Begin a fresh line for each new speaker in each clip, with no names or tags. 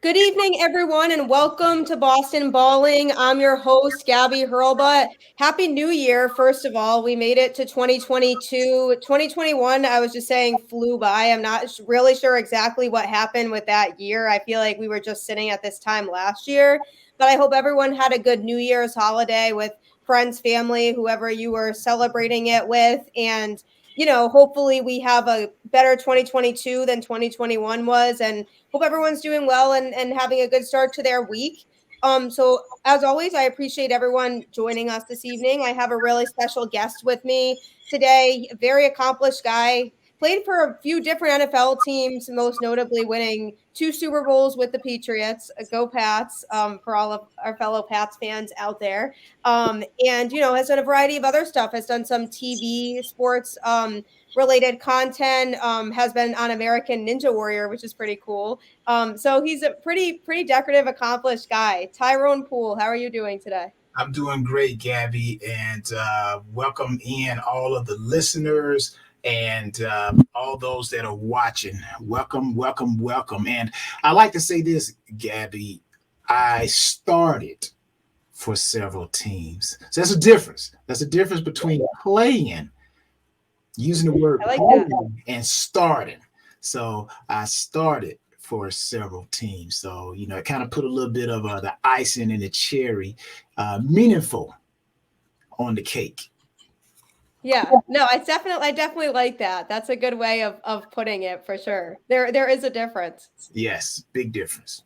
Good evening, everyone, and welcome to Boston Balling. I'm your host, Gabby Hurlbut. Happy New Year, first of all. We made it to 2022. 2021, I was just saying, flew by. I'm not really sure exactly what happened with that year. I feel like we were just sitting at this time last year. But I hope everyone had a good New Year's holiday with friends, family, whoever you were celebrating it with. And hopefully we have a better 2022 than 2021 was. And hope everyone's doing well and having a good start to their week. So as always, I appreciate everyone joining us this evening. I have a really special guest with me today, a very accomplished guy, played for a few different NFL teams, most notably winning 2 Super Bowls with the Patriots. Go Pats, for all of our fellow Pats fans out there. And has done a variety of other stuff, has done some TV sports related content, has been on American Ninja Warrior, which is pretty cool. So he's a pretty decorative, accomplished guy. Tyrone Poole, how are you doing today?
I'm doing great, Gabby, and welcome in all of the listeners and all those that are watching. Welcome, welcome, welcome. And I like to say this, Gabby. I started for several teams. So that's a difference. That's a difference between playing, using the word
I like that.
playing, and starting. So I started for several teams. So, it kind of put a little bit of the icing and the cherry, meaningful on the cake.
Yeah, no, I definitely like that. That's a good way of putting it for sure. There is a difference.
Yes, big difference.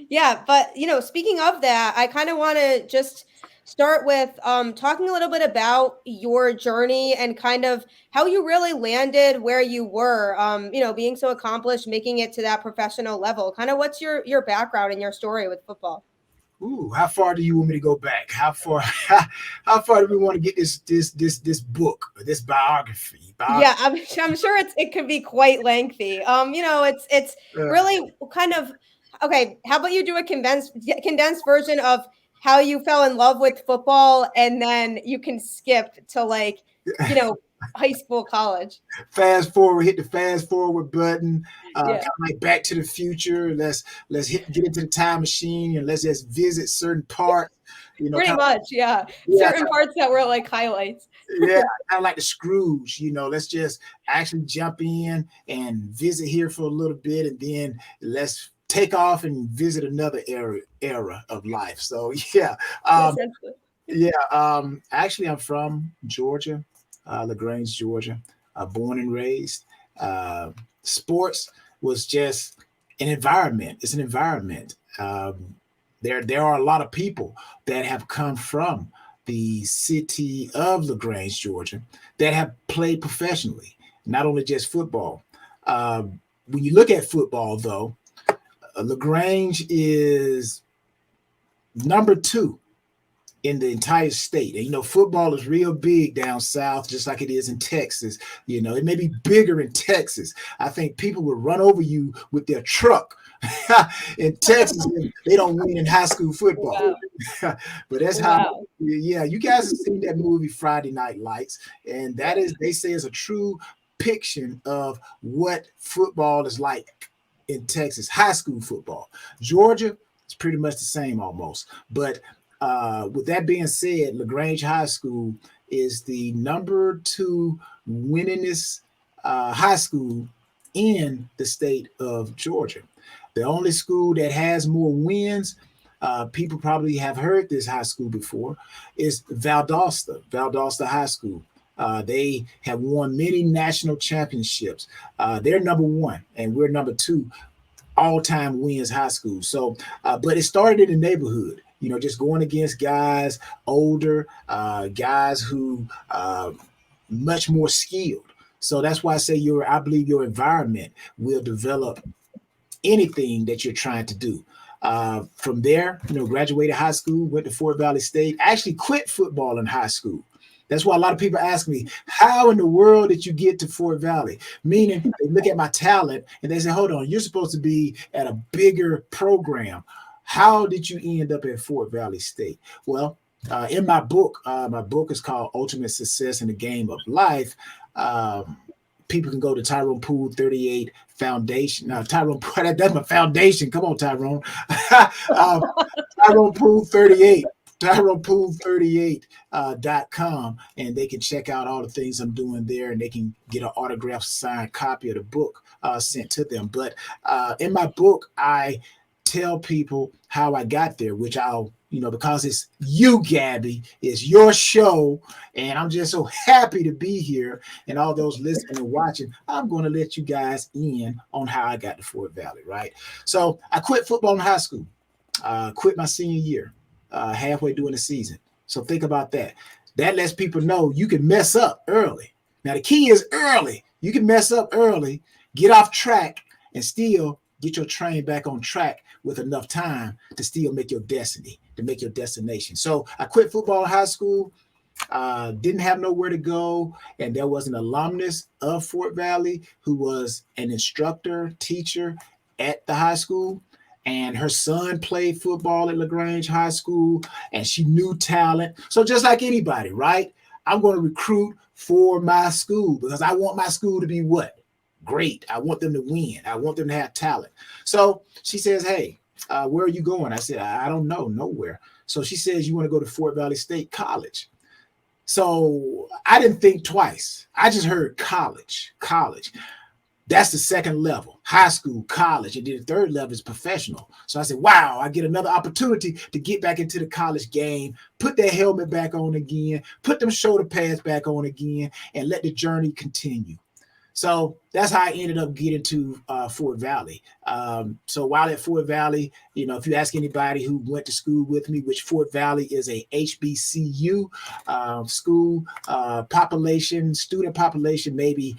Yeah, but speaking of that, I kind of want to just start with talking a little bit about your journey and kind of how you really landed where you were. Being so accomplished, making it to that professional level. Kind of what's your background and your story with football?
Ooh, how far do you want me to go back? How far? How far do we want to get this book, this biography?
Yeah, I'm sure it could be quite lengthy. It's really kind of okay. How about you do a condensed version of how you fell in love with football, and then you can skip to you know high school, college.
Fast forward, hit the fast forward button, kind
Yeah,
of like Back to the Future. Get into the time machine and let's just visit certain parts.
pretty
Kind of,
much. Yeah,
yeah,
certain parts that were like highlights.
yeah, kind of like the Scrooge. Let's just actually jump in and visit here for a little bit, and then let's take off and visit another era of life. So yeah, um,
Essentially.
yeah. Actually, I'm from Georgia, LaGrange, Georgia. Born and raised. Uh, Sports was just an environment. It's an environment. There are a lot of people that have come from the city of LaGrange, Georgia, that have played professionally, not only just football. When you look at football, though, LaGrange is number two in the entire state. And football is real big down south, just like it is in Texas. It may be bigger in Texas. I think people would run over you with their truck in Texas. They don't win in high school football.
Wow.
But that's how,
Wow.
yeah, you guys have seen that movie Friday Night Lights. And that is, they say, is a true depiction of what football is like in Texas, high school football. Georgia, it's pretty much the same almost. But with that being said, LaGrange High School is the number two winningest high school in the state of Georgia. The only school that has more wins, people probably have heard this high school before, is Valdosta High School. They have won many national championships. They're number one, and we're number two all-time wins high school. So, but it started in the neighborhood. Just going against guys older, guys who much more skilled. So that's why I say I believe your environment will develop anything that you're trying to do. From there, graduated high school, went to Fort Valley State, actually quit football in high school. That's why a lot of people ask me, how in the world did you get to Fort Valley? Meaning they look at my talent and they say, hold on, you're supposed to be at a bigger program. How did you end up at Fort Valley State? Well, in my book is called Ultimate Success in the Game of Life. people can go to Tyrone Poole 38 Foundation. Now, Tyrone, that's my foundation. Come on, Tyrone. Tyrone Poole 38. TyronePoole38.com, and they can check out all the things I'm doing there, and they can get an autographed signed copy of the book sent to them. But in my book, I tell people how I got there, which I'll, because it's you, Gabby, it's your show, and I'm just so happy to be here. And all those listening and watching, I'm going to let you guys in on how I got to Fort Valley, right? So I quit football in high school, quit my senior year. Halfway during the season. So think about that. That lets people know you can mess up early. Now, the key is early. You can mess up early, get off track, and still get your train back on track with enough time to still make your destiny, to make your destination. So I quit football in high school, didn't have nowhere to go, and there was an alumnus of Fort Valley who was an instructor, teacher at the high school. And her son played football at LaGrange High School, and she knew talent. So just like anybody, right? I'm going to recruit for my school because I want my school to be what? Great. I want them to win. I want them to have talent. So she says, hey, where are you going? I said, I don't know, nowhere. So she says, you want to go to Fort Valley State College. So I didn't think twice. I just heard college. That's the second level, high school, college, and then the third level is professional. So I said, wow, I get another opportunity to get back into the college game, put that helmet back on again, put them shoulder pads back on again, and let the journey continue. So that's how I ended up getting to Fort Valley. So while at Fort Valley, if you ask anybody who went to school with me, which Fort Valley is a HBCU school, student population, maybe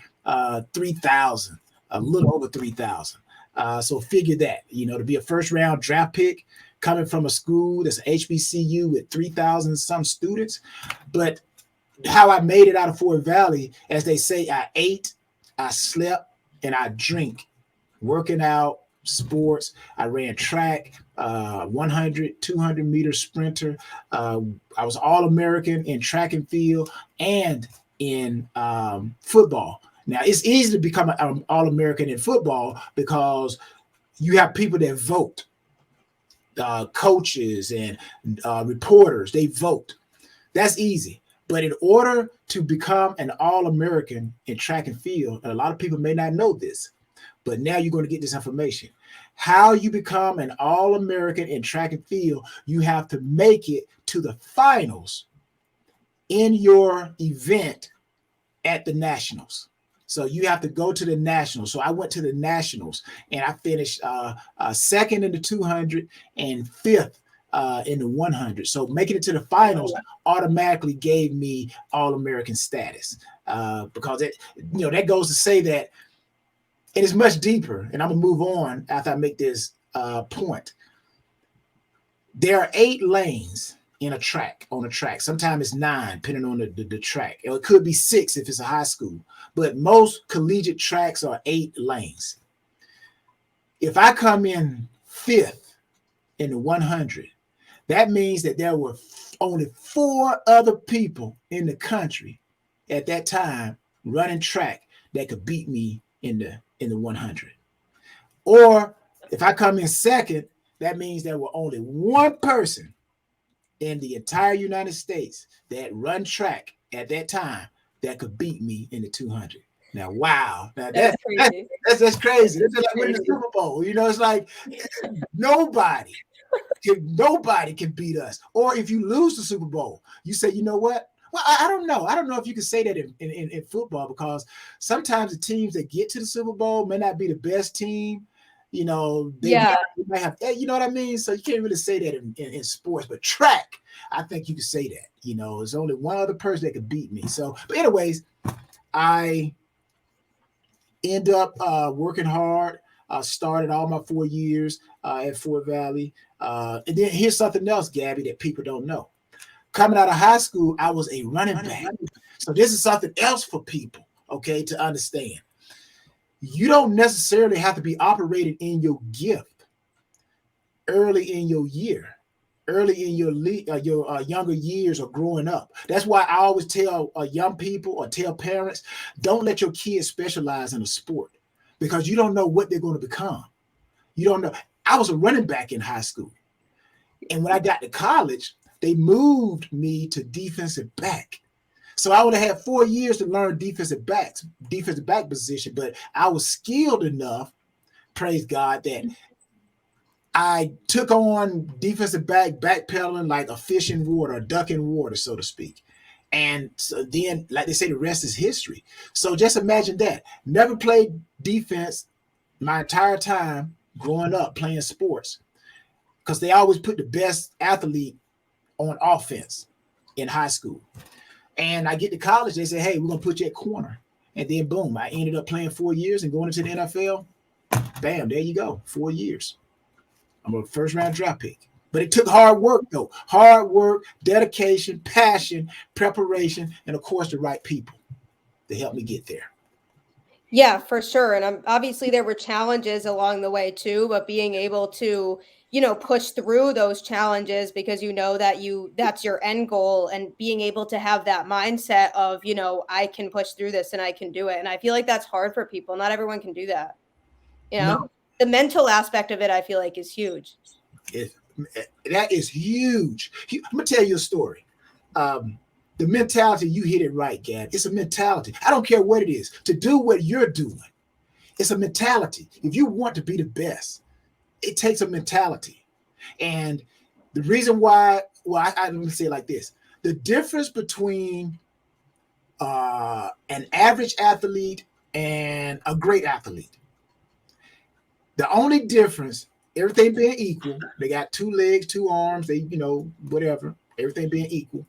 3,000, a little over 3,000. So figure that, to be a first round draft pick coming from a school that's HBCU with 3,000 some students. But how I made it out of Fort Valley, as they say, I ate, I slept, and I drink, working out, sports. I ran track, 100, 200 meter sprinter. I was All-American in track and field and in football. Now, it's easy to become an All-American in football because you have people that vote, coaches and reporters, they vote. That's easy. But in order to become an All-American in track and field, and a lot of people may not know this, but now you're going to get this information. How you become an All-American in track and field, you have to make it to the finals in your event at the Nationals. So you have to go to the Nationals. So I went to the Nationals and I finished second in the 200 and fifth in the 100. So making it to the finals automatically gave me All-American status because that goes to say that it is much deeper. And I'm gonna move on after I make this point. There are 8 lanes on a track. Sometimes it's 9, depending on the track. Or it could be 6 if it's a high school. But most collegiate tracks are 8 lanes. If I come in 5th in the 100, that means that there were only 4 other people in the country at that time running track that could beat me in the 100. Or if I come in 2nd, that means there were only 1 person in the entire United States that run track at that time that could beat me in the 200. Now, wow. Now that's crazy. That's crazy. It's like winning the Super Bowl. It's like nobody can beat us. Or if you lose the Super Bowl, you say, you know what? Well, I don't know. I don't know if you can say that in football because sometimes the teams that get to the Super Bowl may not be the best team. They might have, you know what I mean? So you can't really say that in sports, but track, I think you can say that. There's only one other person that could beat me. So, but anyways, I end up working hard. Started all my 4 years at Fort Valley. And then here's something else, Gabby, that people don't know. Coming out of high school, I was a running back. So this is something else for people, okay, to understand. You don't necessarily have to be operating in your gift early in your year, early in your younger years or growing up. That's why I always tell young people or tell parents, don't let your kids specialize in a sport because you don't know what they're going to become. You don't know. I was a running back in high school. And when I got to college, they moved me to defensive back. So I would have had 4 years to learn defensive back position, but I was skilled enough, praise God, that I took on defensive backpedaling like a fish in water, a duck in water, so to speak. And so then, like they say, the rest is history. So just imagine that. Never played defense my entire time growing up playing sports because they always put the best athlete on offense in high school. And I get to college, they say, hey, we're going to put you at corner. And then boom, I ended up playing 4 years and going into the NFL. Bam, there you go, 4 years. I'm a first round draft pick. But it took hard work, though. Hard work, dedication, passion, preparation, and of course, the right people to help me get there.
Yeah, for sure. And obviously there were challenges along the way too, but being able to, push through those challenges because that's your end goal, and being able to have that mindset of, I can push through this and I can do it. And I feel like that's hard for people. Not everyone can do that.
No.
The mental aspect of it, I feel like, is huge.
That is huge. I'm gonna tell you a story. The mentality, you hit it right, Gab. It's a mentality. I don't care what it is. To do what you're doing, it's a mentality. If you want to be the best, it takes a mentality. And the reason why, let me say it like this. The difference between an average athlete and a great athlete. The only difference, everything being equal, they got 2 legs, 2 arms, they, whatever, everything being equal.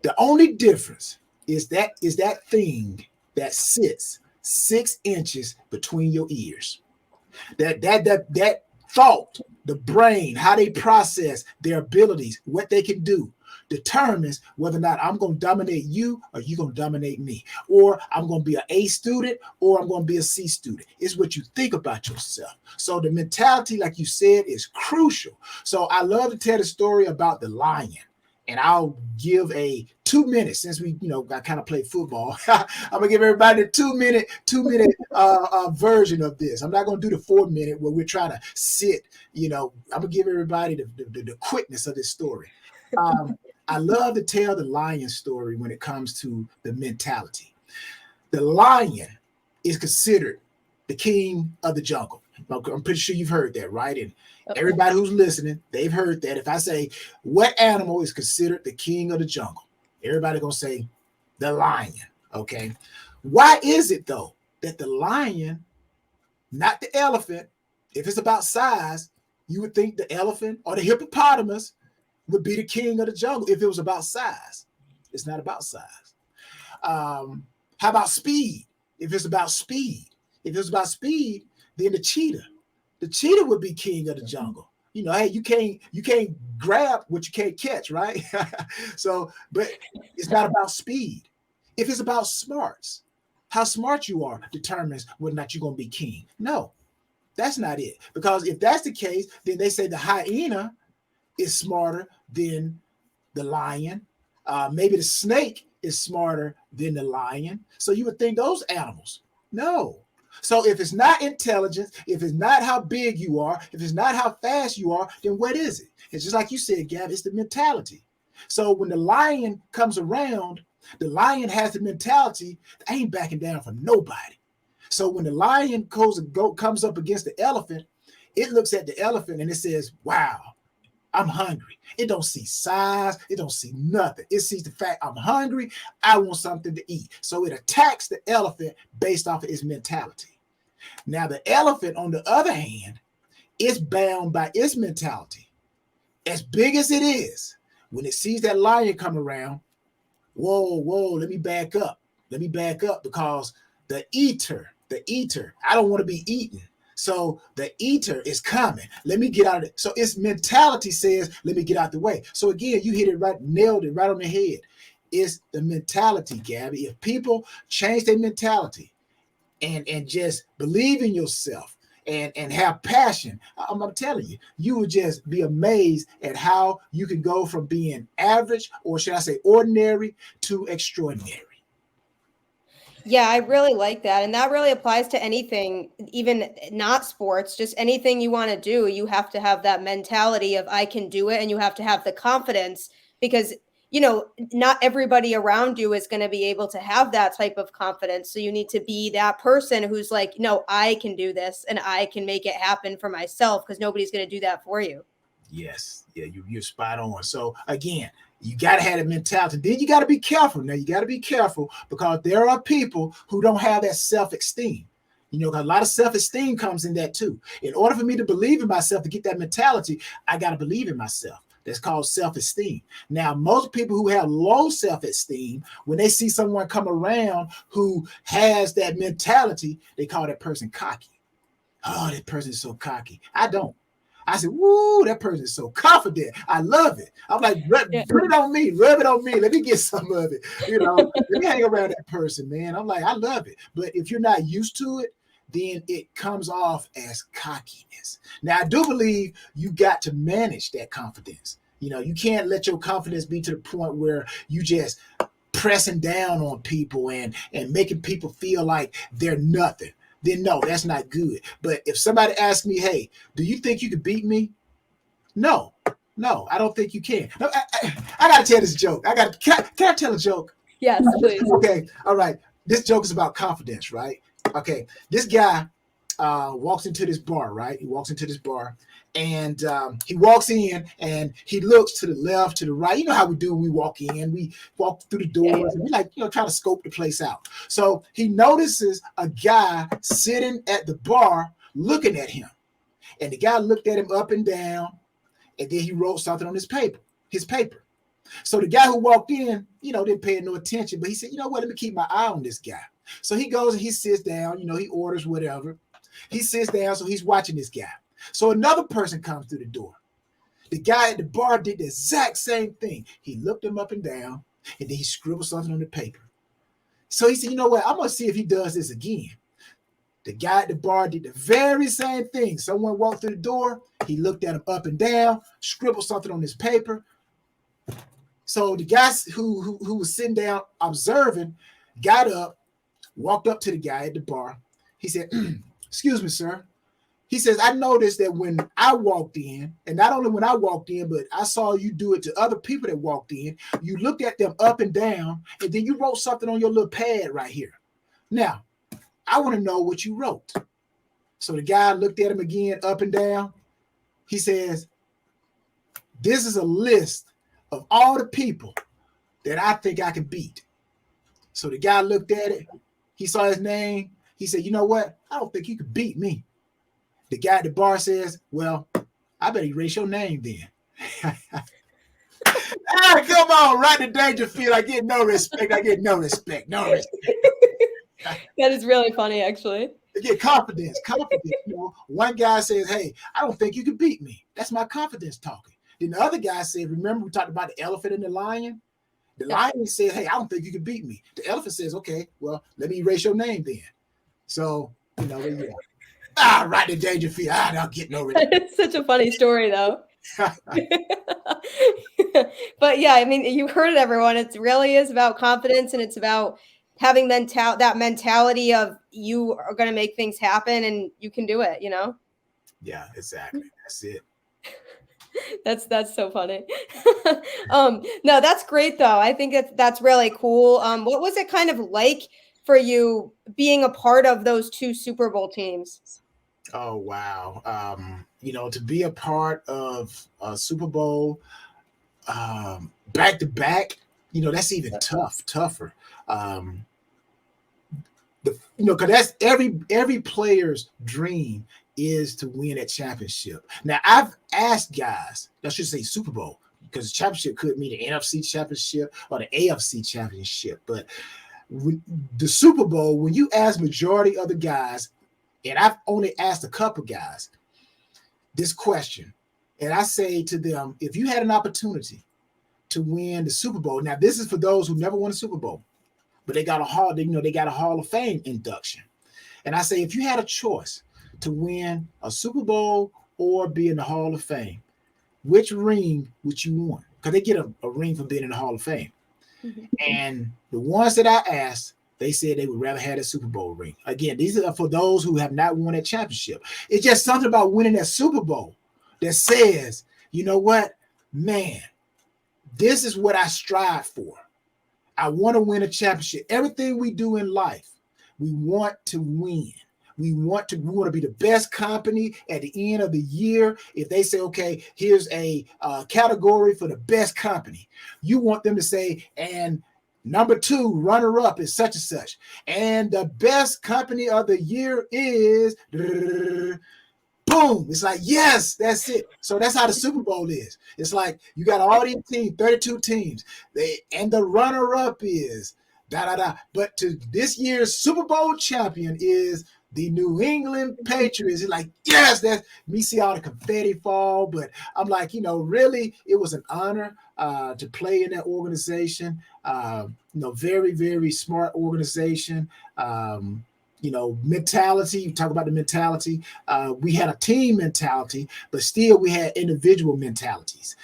The only difference is that thing that sits 6 inches between your ears. That thought, the brain, how they process their abilities, what they can do, determines whether or not I'm going to dominate you or you're going to dominate me, or I'm going to be an A student or I'm going to be a C student. It's what you think about yourself. So the mentality, like you said, is crucial. So I love to tell the story about the lion. And I'll give a 2 minutes since we, I kind of play football. I'm gonna give everybody a 2 minute version of this. I'm not gonna do the 4 minute where we're trying to sit. I'm gonna give everybody the quickness of this story. I love to tell the lion story when it comes to the mentality. The lion is considered the king of the jungle. I'm pretty sure you've heard that, right? And everybody who's listening, they've heard that. If I say, what animal is considered the king of the jungle? Everybody gonna say the lion, okay? Why is it, though, that the lion, not the elephant, if it's about size, you would think the elephant or the hippopotamus would be the king of the jungle if it was about size? It's not about size. How about speed? If it's about speed, then the cheetah would be king of the jungle. Hey, you can't grab what you can't catch, right? So, but it's not about speed. If it's about smarts, how smart you are determines whether or not you're going to be king. No, that's not it. Because if that's the case, then they say the hyena is smarter than the lion. Maybe the snake is smarter than the lion. So you would think those animals. No. So if it's not intelligence, if it's not how big you are, if it's not how fast you are, then what is it? It's just like you said, Gab, it's the mentality. So when the lion comes around, the lion has the mentality, I ain't backing down for nobody. So when the lion comes up against the elephant, it looks at the elephant and it says, wow, I'm hungry. It don't see size. It don't see nothing. It sees the fact I'm hungry. I want something to eat. So it attacks the elephant based off of its mentality. Now, the elephant, on the other hand, is bound by its mentality. As big as it is, when it sees that lion come around, whoa, let me back up. Because the eater, I don't want to be eaten. So the eater is coming. Let me get out of it. So its mentality says, let me get out the way. So again, you hit it right, nailed it right on the head. It's the mentality, Gabby. If people change their mentality and just believe in yourself and have passion, I'm telling you, you would just be amazed at how you can go from being average, or should I say ordinary, to extraordinary.
Yeah, I really like that. And that really applies to anything, even not sports, just anything you want to do. You have to have that mentality of I can do it, and you have to have the confidence because, not everybody around you is going to be able to have that type of confidence. So you need to be that person who's like, no, I can do this and I can make it happen for myself because nobody's going to do that for you.
Yes. Yeah, you're spot on. So again, you got to have that mentality. Then you got to be careful. Now you got to be careful because there are people who don't have that self-esteem. A lot of self-esteem comes in that too. In order for me to believe in myself, to get that mentality, I got to believe in myself. That's called self-esteem. Now, most people who have low self-esteem, when they see someone come around who has that mentality, they call that person cocky. Oh, that person is so cocky. I don't. I said, woo, that person is so confident. I love it. I'm like, put it on me, rub it on me. Let me get some of it. Let me hang around that person, man. I'm like, I love it. But if you're not used to it, then it comes off as cockiness. Now, I do believe you got to manage that confidence. You can't let your confidence be to the point where you just pressing down on people and making people feel like they're nothing. Then no, that's not good. But if somebody asks me, hey, do you think you could beat me? No, I don't think you can. No, I got to tell this joke. Can I tell a joke?
Yes, please.
Okay, all right. This joke is about confidence, right? Okay, this guy walks into this bar, right? He walks into this bar, and he walks in, and he looks to the left, to the right. You know how we do when we walk in. We walk through the doors, and we try to scope the place out. So he notices a guy sitting at the bar looking at him. And the guy looked at him up and down, and then he wrote something on his paper. So the guy who walked in, didn't pay no attention, but he said, you know what, let me keep my eye on this guy. So he goes and he sits down, he orders whatever. He sits down, so he's watching this guy. So another person comes through the door. The guy at the bar did the exact same thing. He looked him up and down, and then he scribbled something on the paper. So he said, you know what, I'm going to see if he does this again. The guy at the bar did the very same thing. Someone walked through the door. He looked at him up and down, scribbled something on his paper. So the guy who was sitting down observing got up, walked up to the guy at the bar. He said, excuse me, sir. He says, I noticed that when I walked in, and not only when I walked in, but I saw you do it to other people that walked in. You looked at them up and down, and then you wrote something on your little pad right here. Now, I want to know what you wrote. So the guy looked at him again, up and down. He says, this is a list of all the people that I think I can beat. So the guy looked at it. He saw his name. He said, you know what? I don't think you could beat me. The guy at the bar says, well, I better erase your name then. Come on, right to Dangerfield. I get no respect. No respect.
That is really funny, actually.
They get confidence. One guy says, hey, I don't think you can beat me. That's my confidence talking. Then the other guy said, remember we talked about the elephant and the lion? The lion says, hey, I don't think you can beat me. The elephant says, okay, well, let me erase your name then. So, right to Dangerfield. I'll get no respect.
It's such a funny story, though. But yeah, I mean, you heard it, everyone. It really is about confidence, and it's about having that mentality of you are going to make things happen and you can do it,
Yeah, exactly. That's it.
That's so funny. No, that's great though. I think that's really cool. What was it kind of like for you being a part of those two Super Bowl teams?
Oh, wow. To be a part of a Super Bowl back to back, that's even tougher. Because that's every player's dream is to win a championship. Now, I've asked guys, I should say Super Bowl, because the championship could mean the NFC championship or the AFC championship. But the Super Bowl, when you ask majority of the guys, and I've only asked a couple guys this question, and I say to them, if you had an opportunity to win the Super Bowl, now this is for those who never won a Super Bowl, but they got a Hall of Fame induction. And I say, if you had a choice to win a Super Bowl or be in the Hall of Fame, which ring would you want? Because they get a ring for being in the Hall of Fame. And the ones that I asked, they said they would rather have a Super Bowl ring. Again, these are for those who have not won a championship. It's just something about winning that Super Bowl that says, you know what, man, this is what I strive for. I want to win a championship. Everything we do in life, we want to win. We want to be the best company at the end of the year. If they say, okay, here's a category for the best company, you want them to say, and number 2 runner up is such and such. And the best company of the year is boom. It's like, yes, that's it. So that's how the Super Bowl is. It's like you got all these teams, 32 teams, and the runner up is da da da. But to this year's Super Bowl champion is the New England Patriots. It's like, yes, that's me see all the confetti fall. But I'm like, really, it was an honor to play in that organization. Very, very smart organization. Mentality. You talk about the mentality. We had a team mentality, but still we had individual mentalities.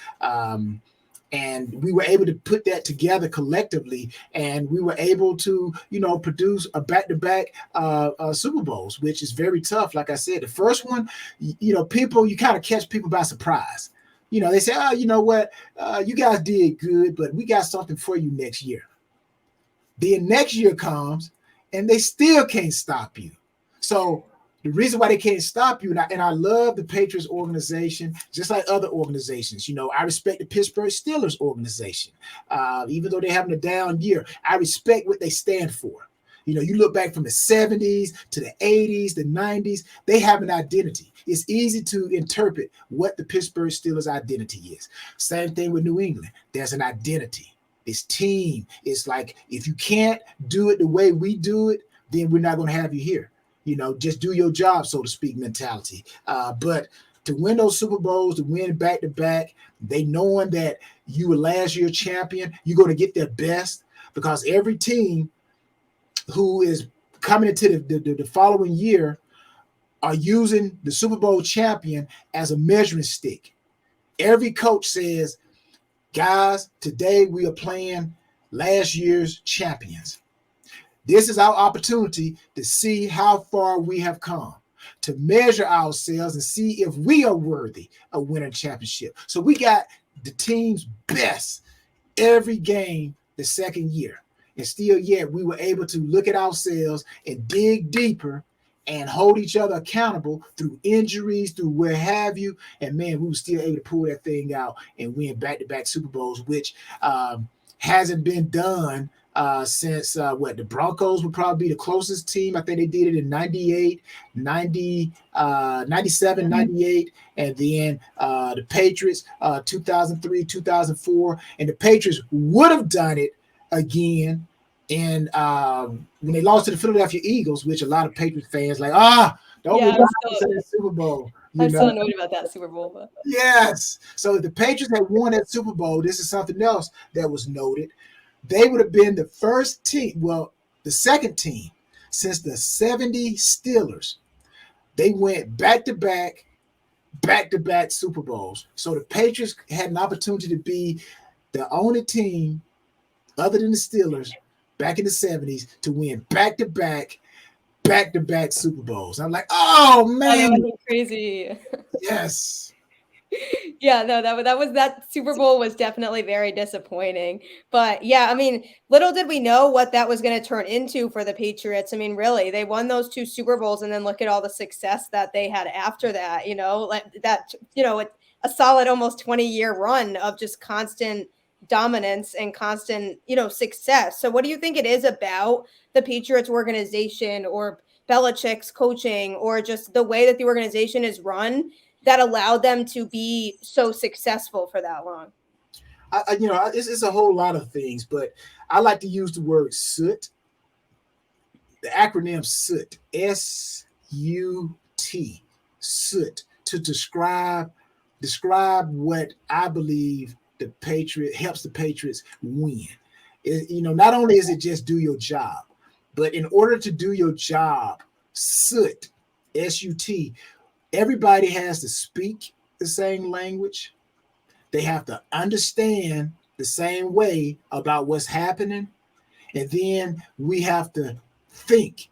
And we were able to put that together collectively, and we were able to, produce a back-to-back Super Bowls, which is very tough. Like I said, the first one, you kind of catch people by surprise. They say, oh, you know what? You guys did good, but we got something for you next year. Then next year comes, and they still can't stop you. So the reason why they can't stop you, and I love the Patriots organization, just like other organizations. I respect the Pittsburgh Steelers organization. Even though they're having a down year, I respect what they stand for. You look back from the 70s to the 80s, the 90s, they have an identity. It's easy to interpret what the Pittsburgh Steelers identity is. Same thing with New England. There's an identity. This team is like, if you can't do it the way we do it, then we're not going to have you here. Just do your job, so to speak, mentality. But to win those Super Bowls, to win back-to-back, they knowing that you were last year's champion, you're going to get their best, because every team who is coming into the following year are using the Super Bowl champion as a measuring stick. Every coach says, guys, today we are playing last year's champions. This is our opportunity to see how far we have come, to measure ourselves and see if we are worthy of winning a championship. So we got the team's best every game the second year. And still yet we were able to look at ourselves and dig deeper and hold each other accountable through injuries, through where have you. And man, we were still able to pull that thing out and win back-to-back Super Bowls, which hasn't been done since the Broncos would probably be the closest team. I think they did it in 98, 90, 97, 98. And then the Patriots, 2003, 2004. And the Patriots would have done it again. And when they lost to the Philadelphia Eagles, which a lot of Patriots fans don't
yeah,
that Super Bowl.
I'm so annoyed about that Super Bowl. But.
Yes. So if the Patriots had won that Super Bowl, this is something else that was noted. They would have been the first team, the second team since the 70 Steelers. They went back-to-back Super Bowls. So the Patriots had an opportunity to be the only team other than the Steelers back in the 70s to win back-to-back Super Bowls. I'm like, oh man,
that was crazy.
Yes.
Yeah, no, that Super Bowl was definitely very disappointing. But yeah, I mean, little did we know what that was going to turn into for the Patriots. I mean, really, they won those 2 Super Bowls, and then look at all the success that they had after that. A solid almost 20-year run of just constant dominance and constant, success. So what do you think it is about the Patriots organization or Belichick's coaching or just the way that the organization is run that allowed them to be so successful for that long?
It's a whole lot of things, but I like to use the word soot. The acronym SOOT, S-U-T, soot, to describe what I believe helps the Patriots win. Not only is it just do your job, but in order to do your job, soot SUT, everybody has to speak the same language. They have to understand the same way about what's happening. And then we have to think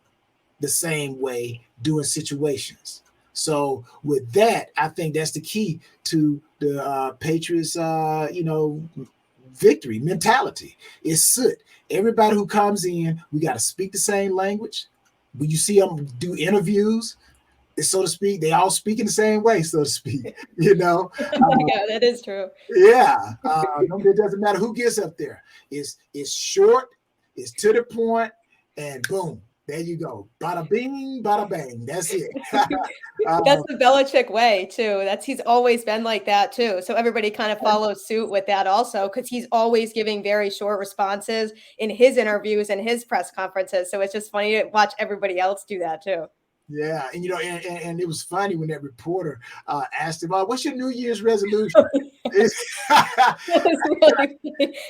the same way during situations. So with that, I think that's the key to the Patriots, victory mentality. It's soot. Everybody who comes in, we got to speak the same language. When you see them do interviews, so to speak, they all speak in the same way, so to speak.
Yeah, that is true.
Yeah, it doesn't matter who gets up there. It's short, it's to the point, and boom, there you go. Bada bing, bada bang. That's it.
That's the Belichick way too. He's always been like that too. So everybody kind of follows suit with that also, because he's always giving very short responses in his interviews and his press conferences. So it's just funny to watch everybody else do that too.
Yeah, and it was funny when that reporter asked him, "What's your New Year's resolution?"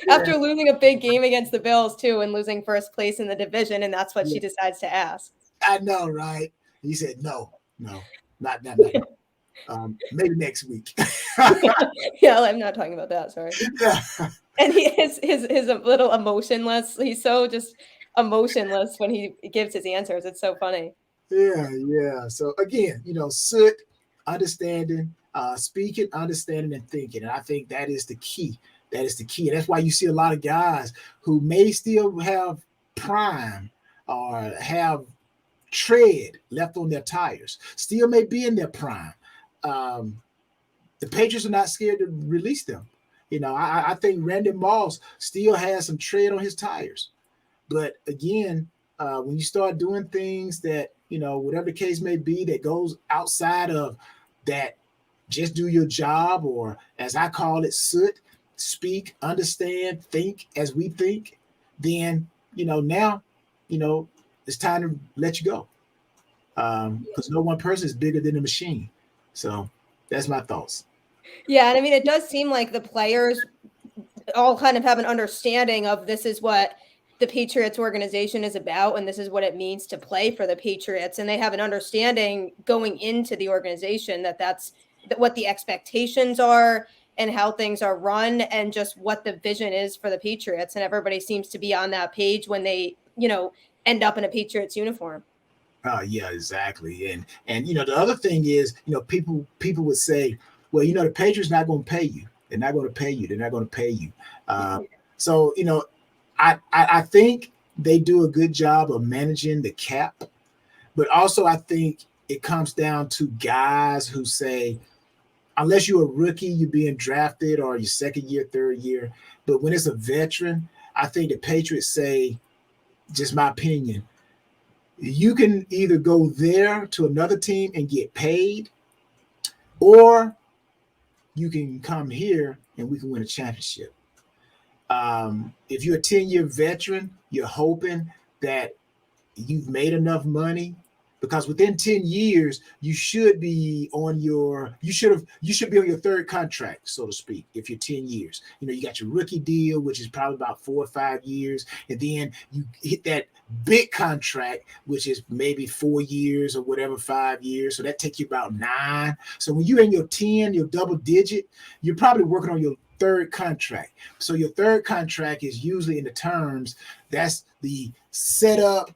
After losing a big game against the Bills too, and losing first place in the division, and that's what she decides to ask.
I know, right? He said, "No, not maybe next week."
Yeah, I'm not talking about that. Sorry. And his little emotionless. He's so just emotionless when he gives his answers. It's so funny.
Yeah. So again, soot, understanding, speaking, understanding, and thinking. And I think that is the key. That is the key. And that's why you see a lot of guys who may still have prime or have tread left on their tires, still may be in their prime. The Patriots are not scared to release them. I think Randy Moss still has some tread on his tires. But again, when you start doing things that, whatever the case may be, that goes outside of that, just do your job, or as I call it, soot, speak, understand, think as we think, then, now, it's time to let you go. Because no one person is bigger than the machine. So that's my thoughts.
Yeah, and I mean, it does seem like the players all kind of have an understanding of this is what the Patriots organization is about, and this is what it means to play for the Patriots. And they have an understanding going into the organization that's what the expectations are and how things are run, and just what the vision is for the Patriots. And everybody seems to be on that page when they, end up in a Patriots uniform.
Yeah, exactly. And the other thing is, people would say, well, the Patriots not going to pay you. They're not going to pay you. They're not going to pay you. So I think they do a good job of managing the cap, but also I think it comes down to guys who say, unless you're a rookie, you're being drafted, or your second year, third year. But when it's a veteran, I think the Patriots say, just my opinion, you can either go there to another team and get paid, or you can come here and we can win a championship. If you're a 10-year veteran, you're hoping that you've made enough money, because within 10 years you should be on your third contract, so to speak. If you're 10 years, you got your rookie deal, which is probably about 4 or 5 years, and then you hit that big contract, which is maybe 4 years or whatever, 5 years. So that takes you about 9. So when you're in your 10, your double digit, you're probably working on your third contract. So your third contract is usually in the terms, that's the setup,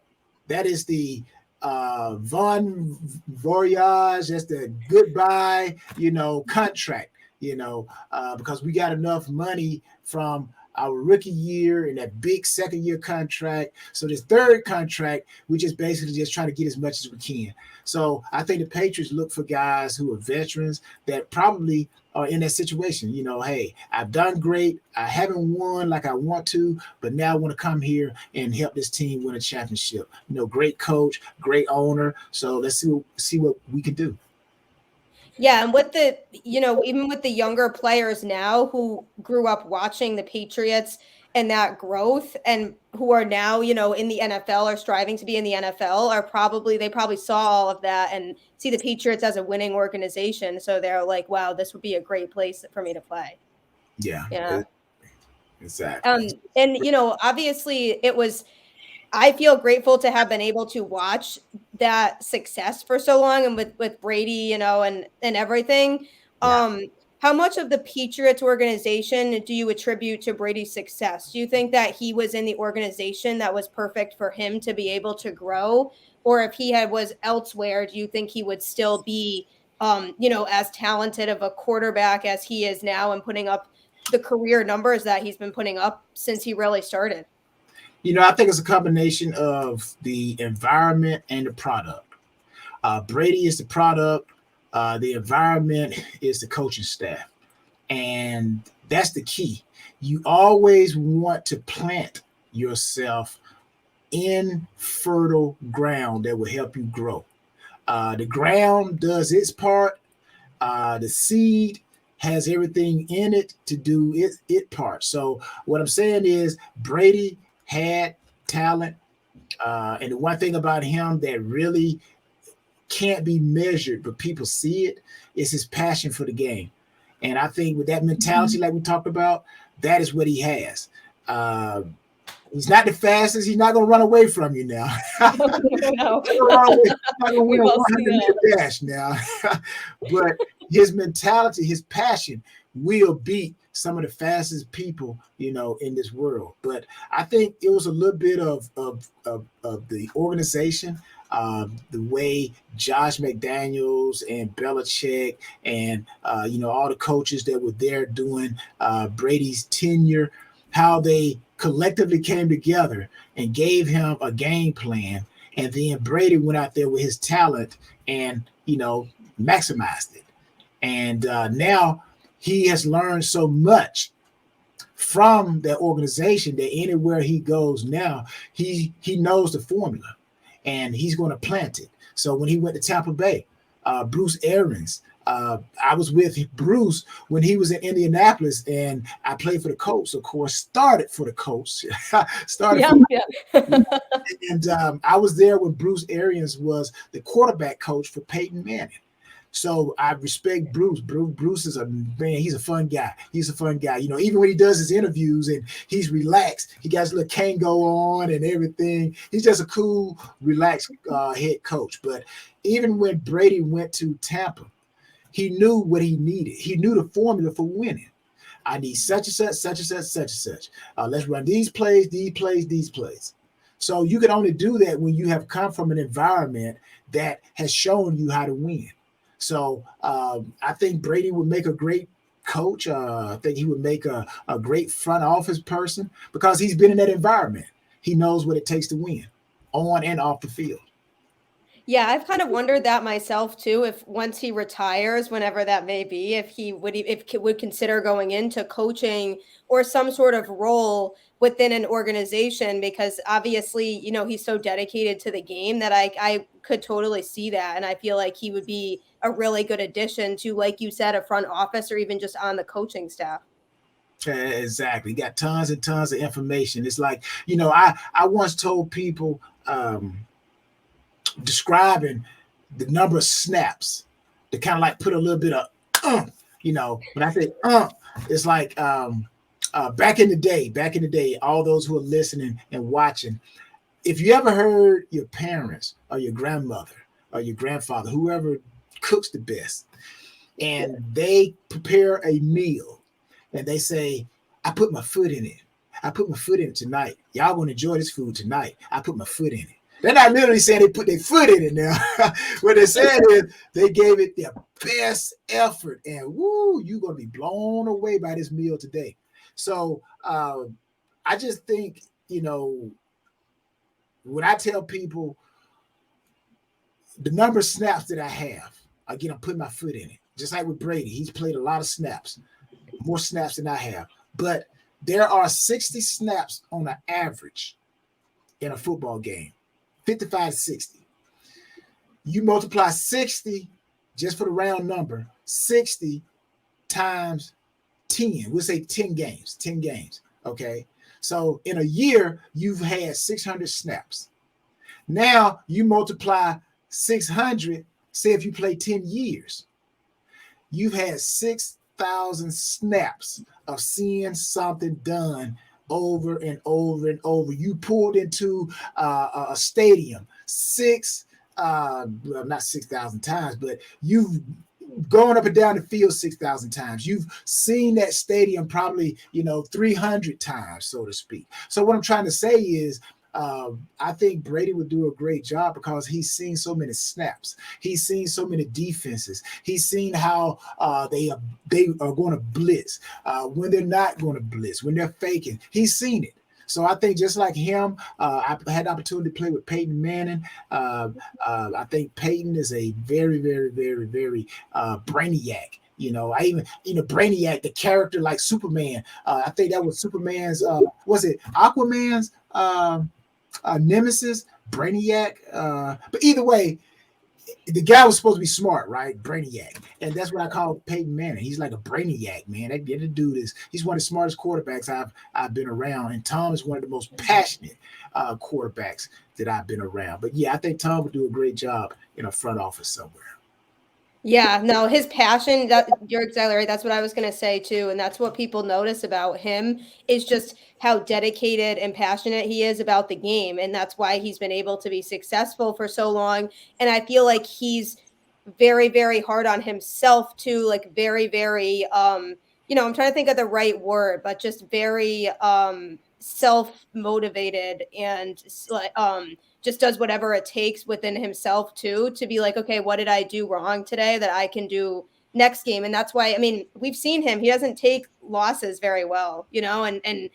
that is the Von Voyage, that's the goodbye, contract, because we got enough money from our rookie year and that big second year contract. So this third contract, we just basically just try to get as much as we can. So I think the Patriots look for guys who are veterans that probably are in that situation. Hey, I've done great. I haven't won like I want to, but now I want to come here and help this team win a championship. Great coach, great owner. So let's see what we can do.
Yeah, and with the, even with the younger players now who grew up watching the Patriots and that growth, and who are now, in the NFL or striving to be in the NFL, they probably saw all of that and see the Patriots as a winning organization. So they're like, wow, this would be a great place for me to play.
Yeah. Exactly.
And, obviously it was I feel grateful to have been able to watch that success for so long, and with Brady, and everything.
Yeah.
How much of the Patriots organization do you attribute to Brady's success? Do you think that he was in the organization that was perfect for him to be able to grow, or if he was elsewhere, do you think he would still be, as talented of a quarterback as he is now and putting up the career numbers that he's been putting up since he really started?
I think it's a combination of the environment and the product. Brady is the product. The environment is the coaching staff. And that's the key. You always want to plant yourself in fertile ground that will help you grow. The ground does its part. The seed has everything in it to do it part. So what I'm saying is Brady had talent. And the one thing about him that really can't be measured, but people see it, is his passion for the game. And I think with that mentality, like we talked about, that is what he has. He's not the fastest. He's not going to run away from you now.
No.
He's not going to
We
win a
will see
100-meter dash now. But his mentality, his passion will beat some of the fastest people, in this world. But I think it was a little bit of the organization, the way Josh McDaniels and Belichick and all the coaches that were there doing Brady's tenure, how they collectively came together and gave him a game plan, and then Brady went out there with his talent and maximized it. And now he has learned so much from that organization that anywhere he goes now, he knows the formula and he's going to plant it. So when he went to Tampa Bay, Bruce Arians, I was with Bruce when he was in Indianapolis, and I played for the Colts, of course, started for the Colts. And I was there when Bruce Arians was the quarterback coach for Peyton Manning. So I respect Bruce. Bruce is he's a fun guy. He's a fun guy. Even when he does his interviews and he's relaxed, he got his little Kango on and everything. He's just a cool, relaxed head coach. But even when Brady went to Tampa, he knew what he needed. He knew the formula for winning. I need such and such, such and such, such and such. Let's run these plays, these plays, these plays. So you can only do that when you have come from an environment that has shown you how to win. So I think Brady would make a great coach. I think he would make a great front office person because he's been in that environment. He knows what it takes to win on and off the field.
Yeah, I've kind of wondered that myself too. If once he retires, whenever that may be, if he would consider going into coaching or some sort of role within an organization, because obviously, he's so dedicated to the game that I could totally see that, and I feel like he would be a really good addition to, like you said, a front office or even just on the coaching staff.
Exactly. Got tons and tons of information. It's like, I once told people, describing the number of snaps to kind of like put a little bit of when I say it's like back in the day, all those who are listening and watching, if you ever heard your parents or your grandmother or your grandfather, whoever cooks the best, and they prepare a meal and they say, I put my foot in it. I put my foot in it tonight. Y'all want to enjoy this food tonight. I put my foot in it. They're not literally saying they put their foot in it now. What they're saying is they gave it their best effort, and woo, you're going to be blown away by this meal today. So I just think, when I tell people the number of snaps that I have, again, I'm putting my foot in it. Just like with Brady, he's played a lot of snaps, more snaps than I have. But there are 60 snaps on an average in a football game. 55 to 60. You multiply 60, just for the round number, 60 times 10. We'll say 10 games. Okay. So in a year, you've had 600 snaps. Now you multiply 600, say if you play 10 years, you've had 6,000 snaps of seeing something done over and over and over. You pulled into a stadium well, not 6,000 times, but you've gone up and down the field 6,000 times. You've seen that stadium probably, 300 times, so to speak. So what I'm trying to say is, I think Brady would do a great job because he's seen so many snaps. He's seen so many defenses. He's seen how they are going to blitz, when they're not going to blitz, when they're faking. He's seen it. So I think just like him, I had the opportunity to play with Peyton Manning. I think Peyton is a very, very, very, very brainiac. I even, Brainiac, the character like Superman. I think that was Superman's, was it Aquaman's nemesis, Brainiac? But either way, the guy was supposed to be smart, right? Brainiac. And that's what I call Peyton Manning. He's like a brainiac, man. That dude he's one of the smartest quarterbacks I've been around. And Tom is one of the most passionate quarterbacks that I've been around. But yeah, I think Tom would do a great job in a front office somewhere.
Yeah, no, his passion, that you're exactly right. That's what I was going to say too. And that's what people notice about him is just how dedicated and passionate he is about the game. And that's why he's been able to be successful for so long. And I feel like he's very, very hard on himself too, like very, very I'm trying to think of the right word, but just very self-motivated and just does whatever it takes within himself too to be like, okay, what did I do wrong today that I can do next game? And that's why, I mean, we've seen him, he doesn't take losses very well, and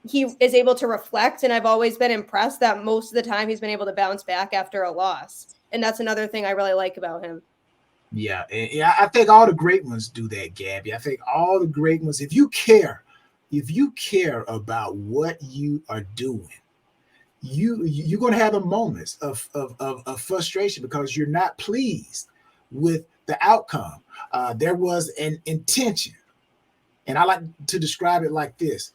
he is able to reflect. And I've always been impressed that most of the time he's been able to bounce back after a loss. And that's another thing I really like about him.
Yeah, and I think all the great ones do that, Gabby. I think all the great ones, if you care about what you are doing, you're going to have a moments of frustration because you're not pleased with the outcome. There was an intention, and I like to describe it like this.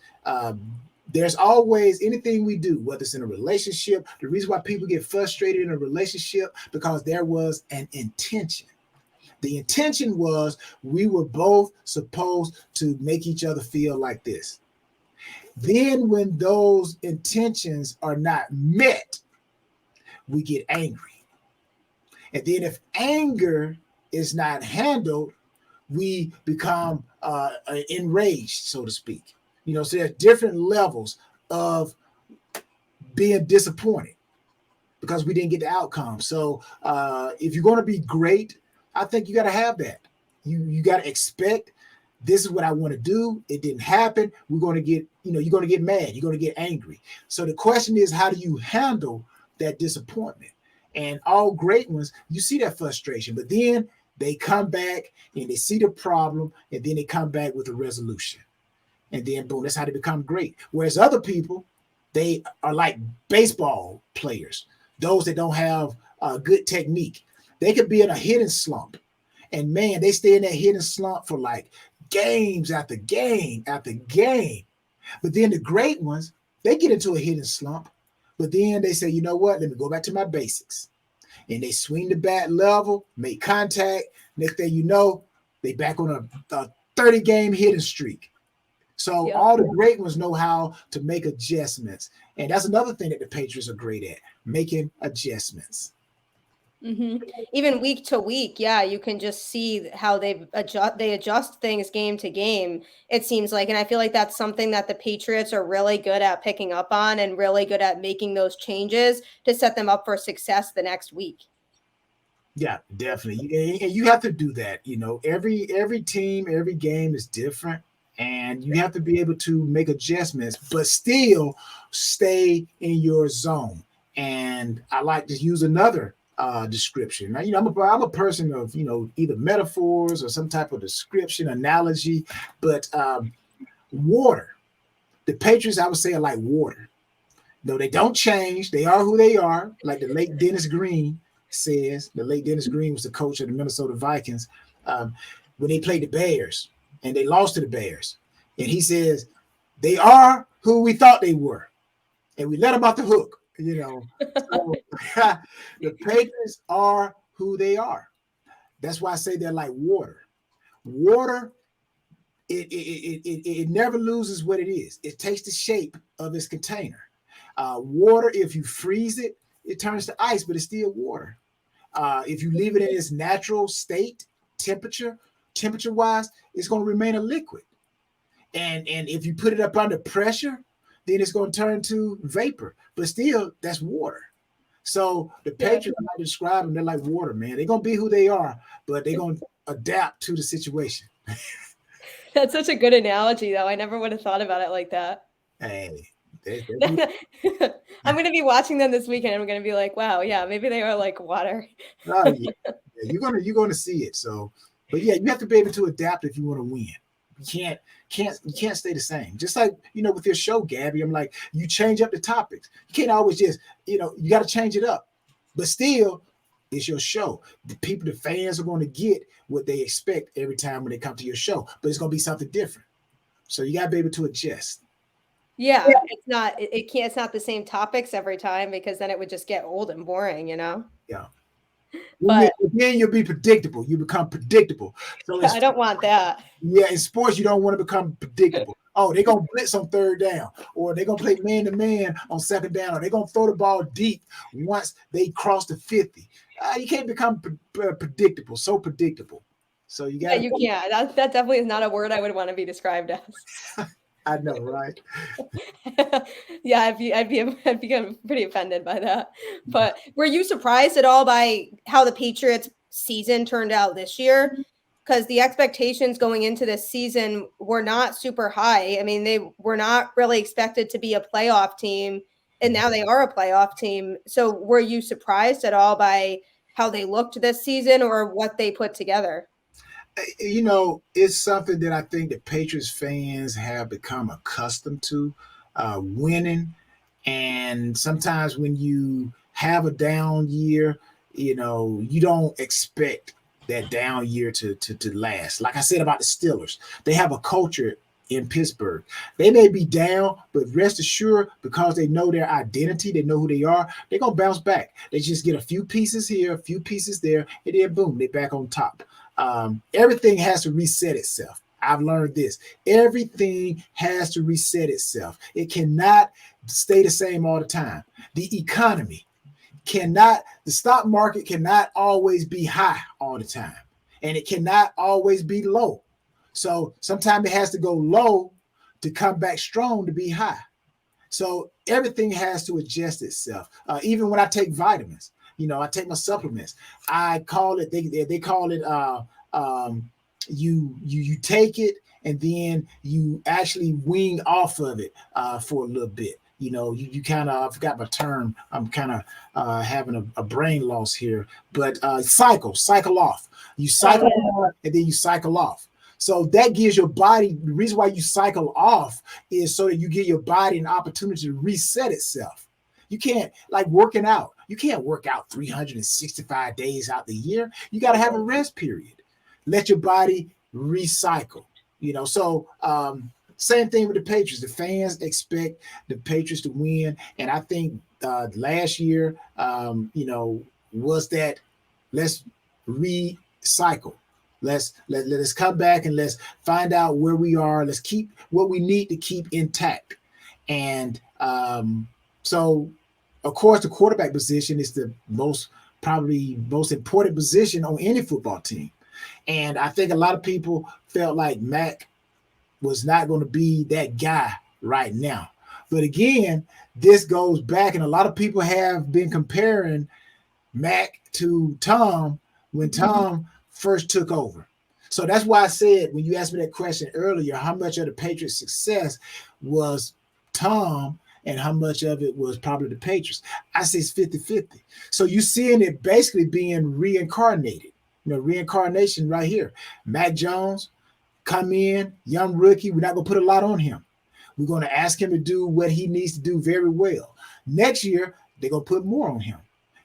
There's always anything we do, whether it's in a relationship. The reason why people get frustrated in a relationship because there was an intention. The intention was we were both supposed to make each other feel like this. Then when those intentions are not met, we get angry. And then if anger is not handled, we become enraged, so to speak. So there's different levels of being disappointed because we didn't get the outcome. So if you're going to be great, I think you got to have that. You got to expect, this is what I want to do. It didn't happen. We're going to get, you're going to get mad. You're going to get angry. So the question is, how do you handle that disappointment? And all great ones, you see that frustration, but then they come back and they see the problem, and then they come back with a resolution. And then boom, that's how they become great. Whereas other people, they are like baseball players, those that don't have good technique. They could be in a hitting slump. And man, they stay in that hitting slump for like games after game after game. But then the great ones, they get into a hitting slump. But then they say, you know what? Let me go back to my basics. And they swing the bat level, make contact. Next thing you know, they back on a 30-game hitting streak. So all the great ones know how to make adjustments. And that's another thing that the Patriots are great at, making adjustments.
Mm-hmm. Even week to week, yeah, you can just see how they adjust things game to game, it seems like. And I feel like that's something that the Patriots are really good at picking up on and really good at making those changes to set them up for success the next week.
Yeah, definitely. And you have to do that. Every team, every game is different. And you have to be able to make adjustments, but still stay in your zone. And I like to use another description. Now, I'm a person of, either metaphors or some type of description, analogy, but water. The Patriots, I would say, are like water. No, they don't change. They are who they are. Like the late Dennis Green says. The late Dennis Green was the coach of the Minnesota Vikings when they played the Bears and they lost to the Bears. And he says, they are who we thought they were. And we let them off the hook. So, the Patriots are who they are. That's why I say they're like water. Water it never loses what it is. It takes the shape of its container. Water, if you freeze it, it turns to ice, but it's still water. If you leave it in its natural state, temperature wise, it's going to remain a liquid. And if you put it up under pressure, then it's going to turn to vapor. But still, that's water. So the Patriots, I like to describe them, they're like water, man. They're going to be who they are, but they're going to adapt to the situation.
That's such a good analogy, though. I never would have thought about it like that.
Hey,
I'm going to be watching them this weekend. And I'm going to be like, wow, yeah, maybe they are like water.
yeah. You're gonna see it. So, but yeah, you have to be able to adapt if you want to win. You can't stay the same. Just like, with your show, Gabby, I'm like, you change up the topics. You can't always just, you got to change it up. But still, it's your show. The fans are going to get what they expect every time when they come to your show, but it's going to be something different. So you got to be able to adjust.
Yeah, it's not the same topics every time, because then it would just get old and boring,
Yeah.
But
then you'll be predictable. You become predictable. So
I don't want that.
Yeah, in sports, you don't want to become predictable. Oh, they're going to blitz on third down, or they're going to play man-to-man on second down, or they're going to throw the ball deep once they cross the 50. You can't become predictable, so predictable. So you got.
Yeah, you can't. That definitely is not a word I would want to be described as.
I know, right?
Yeah, I'd become pretty offended by that. But were you surprised at all by how the Patriots season turned out this year? Because the expectations going into this season were not super high. I mean, they were not really expected to be a playoff team, and now they are a playoff team. So were you surprised at all by how they looked this season or what they put together?
It's something that I think the Patriots fans have become accustomed to, winning. And sometimes when you have a down year, you don't expect that down year to last. Like I said about the Steelers, they have a culture in Pittsburgh. They may be down, but rest assured, because they know their identity, they know who they are, they're going to bounce back. They just get a few pieces here, a few pieces there, and then boom, they're back on top. Everything has to reset itself. I've learned this. Everything has to reset itself. It cannot stay the same all the time. The economy the stock market cannot always be high all the time, and it cannot always be low. So sometimes it has to go low to come back strong to be high. So everything has to adjust itself. Even when I take vitamins, I take my supplements. I call it, they call it, you take it and then you actually wean off of it for a little bit. You kind of, I forgot my term. I'm kind of having a brain loss here, but cycle off. You cycle on and then you cycle off. So that gives your body, the reason why you cycle off is so that you give your body an opportunity to reset itself. You can't, like working out, you can't work out 365 days out the year. You got to have a rest period. Let your body recycle, So same thing with the Patriots. The fans expect the Patriots to win. And I think last year, was that let's recycle. Let's come back and let's find out where we are. Let's keep what we need to keep intact. And so, of course, the quarterback position is the probably most important position on any football team. And I think a lot of people felt like Mac was not going to be that guy right now. But again, this goes back, and a lot of people have been comparing Mac to Tom when Tom first took over. So that's why I said, when you asked me that question earlier, how much of the Patriots' success was Tom and how much of it was probably the Patriots? I say it's 50-50. So you're seeing it basically being reincarnated. Reincarnation right here. Mac Jones, come in, young rookie. We're not going to put a lot on him. We're going to ask him to do what he needs to do very well. Next year, they're going to put more on him.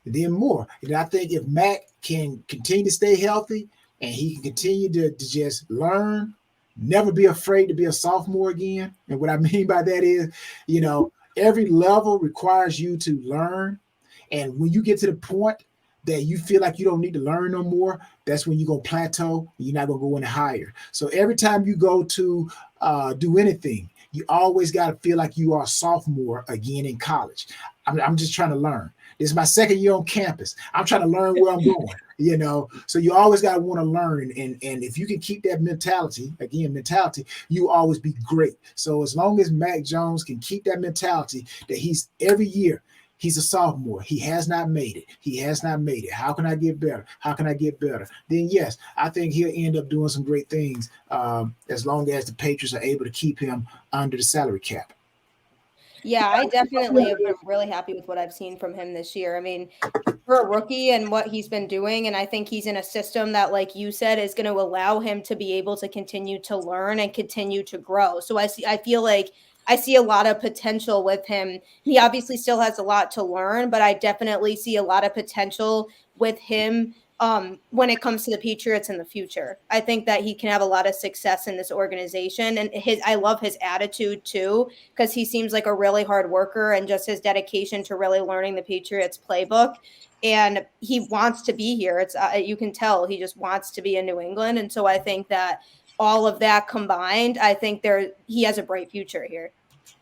And then more. And I think if Mac can continue to stay healthy and he can continue to just learn, never be afraid to be a sophomore again. And what I mean by that is, every level requires you to learn. And when you get to the point that you feel like you don't need to learn no more, that's when you're going to plateau. You're not going to go any higher. So every time you go to do anything, you always got to feel like you are a sophomore again in college. I'm just trying to learn. This is my second year on campus. I'm trying to learn where I'm going, So you always got to want to learn. And if you can keep that mentality, you always be great. So as long as Mac Jones can keep that mentality that he's every year, he's a sophomore. He has not made it. How can I get better? Then yes, I think he'll end up doing some great things as long as the Patriots are able to keep him under the salary cap.
Yeah, I definitely have been really happy with what I've seen from him this year. I mean, for a rookie and what he's been doing, and I think he's in a system that, like you said, is going to allow him to be able to continue to learn and continue to grow. So I feel like I see a lot of potential with him. He obviously still has a lot to learn, but I definitely see a lot of potential with him when it comes to the Patriots in the future. I think that he can have a lot of success in this organization, and I love his attitude too, because he seems like a really hard worker, and just his dedication to really learning the Patriots playbook. And he wants to be here. It's you can tell he just wants to be in New England, and so I think that all of that combined, I think he has a bright future here.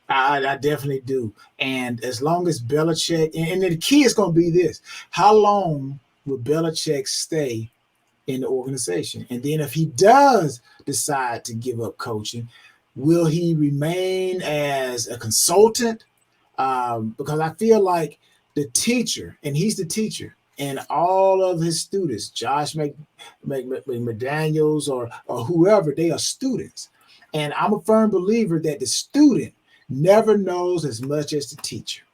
I definitely do. And as long as Belichick, and the key is going to be this: how long will Belichick stay in the organization? And then if he does decide to give up coaching, will he remain as a consultant? Because I feel like the teacher, and he's the teacher, and all of his students, Josh McDaniels or whoever, they are students. And I'm a firm believer that the student never knows as much as the teacher,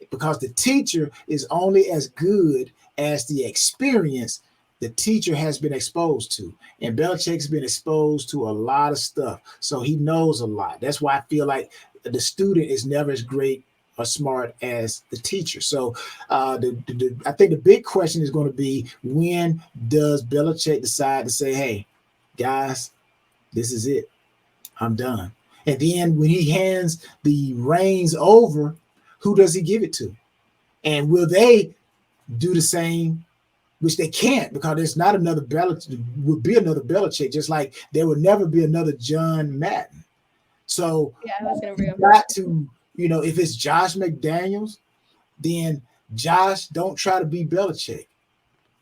because the teacher is only as good as the experience the teacher has been exposed to. And Belichick's been exposed to a lot of stuff, so he knows a lot. That's why I feel like the student is never as great or smart as the teacher. So I think the big question is going to be, when does Belichick decide to say, hey, guys, this is it. I'm done. And then when he hands the reins over, who does he give it to? And will they do the same? Which they can't, because there's not another Belichick. Would be another Belichick, just like there would never be another John Madden. So
Yeah, I was going to
you got to, if it's Josh McDaniels, then Josh, don't try to be Belichick.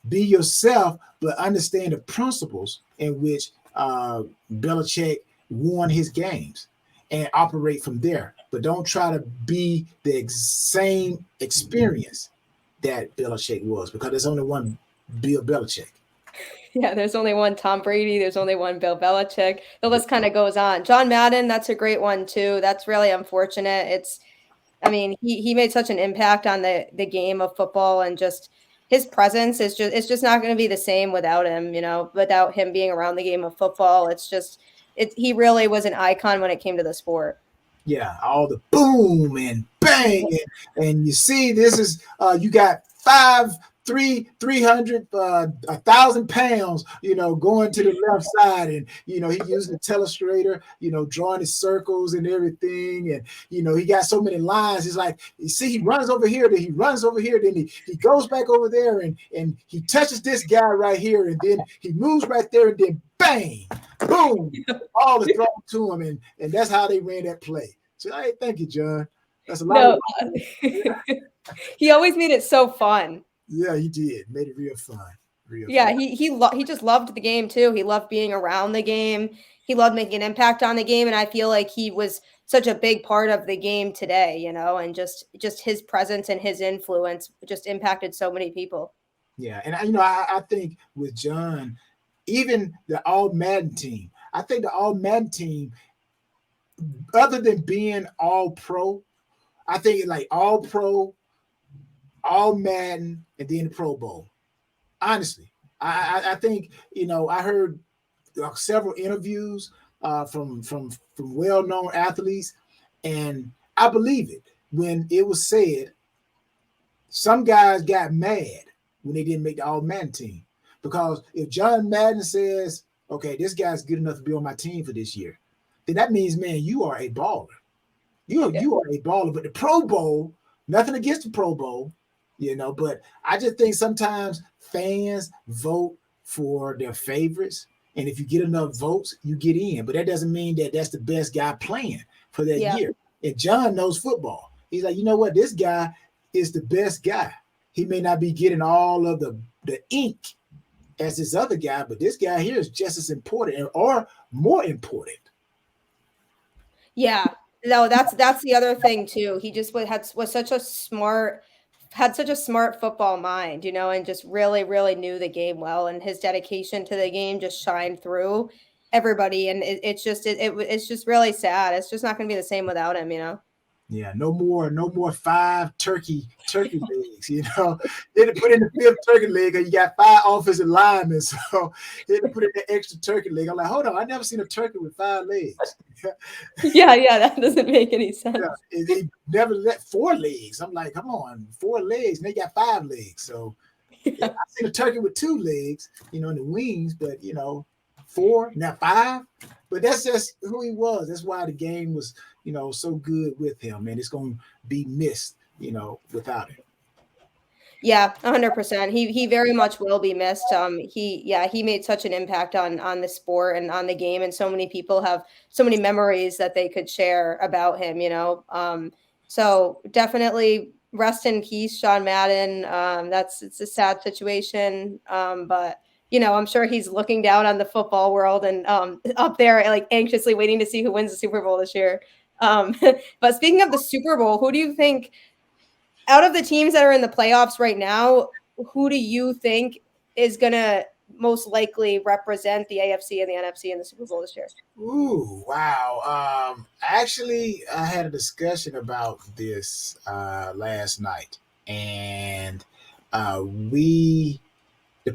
Be yourself, but understand the principles in which Belichick won his games, and operate from there. But don't try to be the same experience that Belichick was, because there's only one Bill Belichick.
Yeah, there's only one Tom Brady. There's only one Bill Belichick. The list kind of goes on. John Madden, that's a great one too. That's really unfortunate. I mean, he made such an impact on the game of football, and just his presence it's just not going to be the same without him. Without him being around the game of football, he really was an icon when it came to the sport.
Yeah, all the boom and bang, and you see, this is you got 300, 1,000 pounds, going to the left side, and he using the telestrator, drawing his circles and everything, and he got so many lines. It's like, you see, he runs over here, then he runs over here, then he goes back over there, and he touches this guy right here, and then he moves right there, and then bang, boom, all is thrown to him, and that's how they ran that play. So, hey, thank you, John. That's a lot.
He always made it so fun.
Yeah, he did. Made it real fun.
Yeah, he just loved the game too. He loved being around the game. He loved making an impact on the game, and I feel like he was such a big part of the game today, and just his presence and his influence just impacted so many people.
Yeah, and I think with John, even the All Madden team, I think the All Madden team, other than being All Pro, I think like All Pro, All Madden, and then the Pro Bowl. Honestly, I think I heard several interviews from well-known athletes, and I believe it when it was said some guys got mad when they didn't make the All Madden team, because if John Madden says, okay, this guy's good enough to be on my team for this year, then that means, man, you are a baller. You are a baller. But the Pro Bowl, nothing against the Pro Bowl, But I just think sometimes fans vote for their favorites. And if you get enough votes, you get in. But that doesn't mean that that's the best guy playing for that
Yeah.
year. And John knows football. He's like, you know what? This guy is the best guy. He may not be getting all of the ink as this other guy, but this guy here is just as important or more important.
Yeah. No, that's the other thing too. He just was such a smart had such a smart football mind, and just really, really knew the game well, and his dedication to the game just shined through everybody. And it's just really sad. It's just not going to be the same without him.
Yeah, no more 5 turkey legs. They had to put in the 5th turkey leg, and you got 5 offensive linemen. So they had to put in the extra turkey leg. I'm like, hold on, I never seen a turkey with 5 legs.
Yeah, that doesn't make any sense.
Yeah, they never let 4 legs. I'm like, come on, 4 legs, and they got 5 legs. So yeah, I've seen a turkey with 2 legs, in the wings, but 4, now 5. But that's just who he was. That's why the game was, so good with him, and it's going to be missed, without him.
Yeah, 100%. He very much will be missed. He made such an impact on the sport and on the game, and so many people have so many memories that they could share about him. So definitely rest in peace, Sean Madden. It's a sad situation. But I'm sure he's looking down on the football world and up there like anxiously waiting to see who wins the Super Bowl this year. But speaking of the Super Bowl, who do you think out of the teams that are in the playoffs right now, who do you think is going to most likely represent the AFC and the NFC in the Super Bowl this year?
Ooh, wow. Actually, I had a discussion about this last night, and the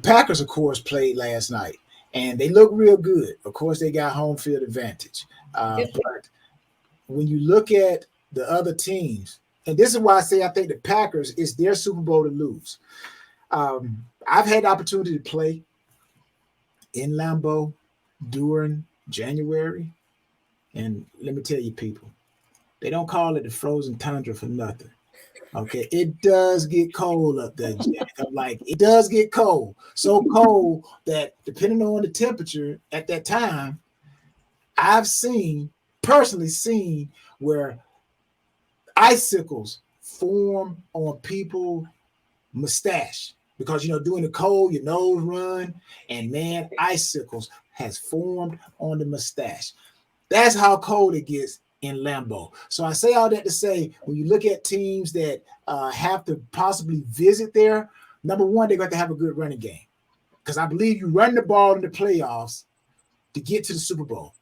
Packers, of course, played last night, and they look real good. Of course, they got home field advantage. But when you look at the other teams, and this is why I say I think the Packers is their Super Bowl to lose. I've had the opportunity to play in Lambeau during January, and let me tell you, people, they don't call it the frozen tundra for nothing. Okay, it does get cold up there, Jack. I'm like, it does get cold. So cold that depending on the temperature at that time, I've personally seen where icicles form on people's mustache because during the cold your nose run, and man, icicles has formed on the mustache. That's how cold it gets in Lambeau. So I say all that to say, when you look at teams that have to possibly visit there, number one, they're going to have a good running game, because I believe you run the ball in the playoffs to get to the Super Bowl.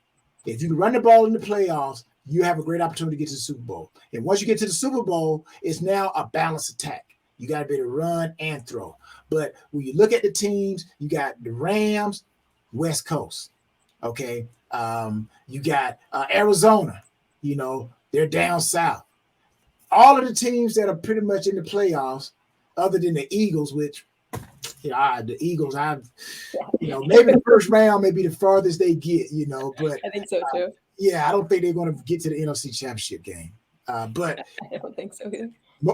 If you run the ball in the playoffs, you have a great opportunity to get to the Super Bowl. And once you get to the Super Bowl, it's now a balanced attack. You got to be able to run and throw. But when you look at the teams, you got the Rams, West Coast. Okay. You got Arizona, they're down south. All of the teams that are pretty much in the playoffs, other than the Eagles, which the Eagles, maybe the first round may be the farthest they get, but
I think so too.
Yeah, I don't think they're going to get to the NFC Championship game. But
I don't think so either.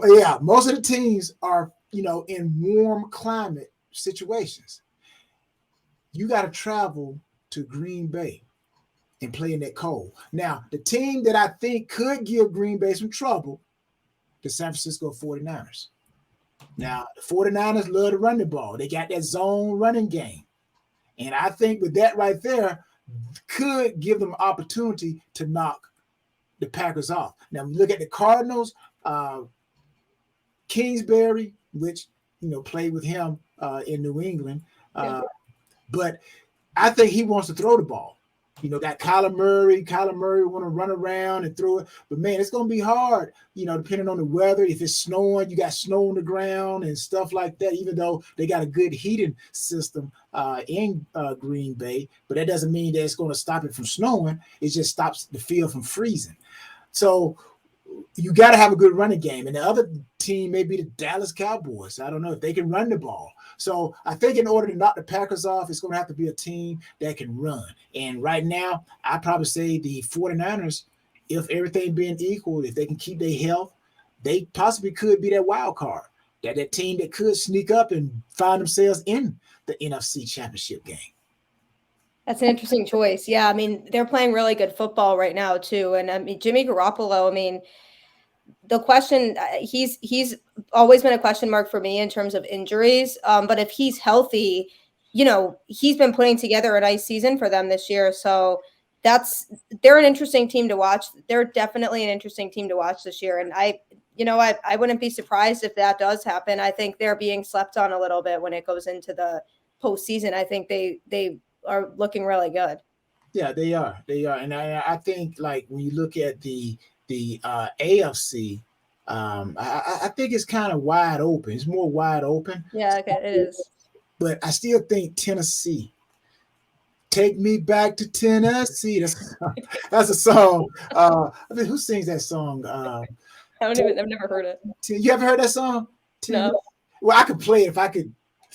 Yeah, most of the teams are, in warm climate situations. You got to travel to Green Bay and play in that cold. Now, the team that I think could give Green Bay some trouble, the San Francisco 49ers. Now, the 49ers love to run the ball. They got that zone running game. And I think with that right there, could give them opportunity to knock the Packers off. Now, when you look at the Cardinals, Kingsbury, which, played with him in New England. But I think he wants to throw the ball. Got Kyler Murray. Kyler Murray want to run around and throw it. But, man, it's going to be hard, depending on the weather. If it's snowing, you got snow on the ground and stuff like that, even though they got a good heating system in Green Bay. But that doesn't mean that it's going to stop it from snowing. It just stops the field from freezing. So you got to have a good running game. And the other team may be the Dallas Cowboys. I don't know if they can run the ball. So I think in order to knock the Packers off, it's going to have to be a team that can run. And right now, I probably say the 49ers, if everything being equal, if they can keep their health, they possibly could be that wild card. that team that could sneak up and find themselves in the NFC Championship game.
That's an interesting choice. Yeah, I mean, they're playing really good football right now too. And I mean, Jimmy Garoppolo, I mean, the question he's always been a question mark for me in terms of injuries. But if he's healthy, he's been putting together a nice season for them this year. So they're an interesting team to watch. They're definitely an interesting team to watch this year. And I wouldn't be surprised if that does happen. I think they're being slept on a little bit when it goes into the postseason. I think they are looking really good.
Yeah, they are. They are. And I think like when you look at the AFC, I think it's kind of wide open. It's more wide open.
Yeah, okay, it is.
But I still think Tennessee. Take me back to Tennessee. That's a song. I mean, who sings that song?
I've never heard it.
You ever heard that song?
No.
Well, I could play it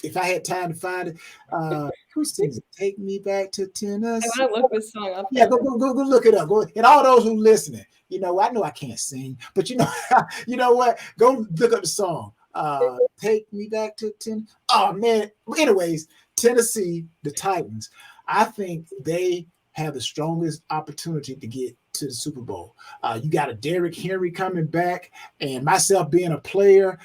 if I had time to find it. Who sings it? Take me back to Tennessee.
I want to look this song up.
Yeah, go look it up. And all those who listening, I know I can't sing, but you know what? Go look up the song. Take me back to Tennessee. Oh man. Anyways, Tennessee, the Titans. I think they have the strongest opportunity to get to the Super Bowl. You got a Derrick Henry coming back, and myself being a player,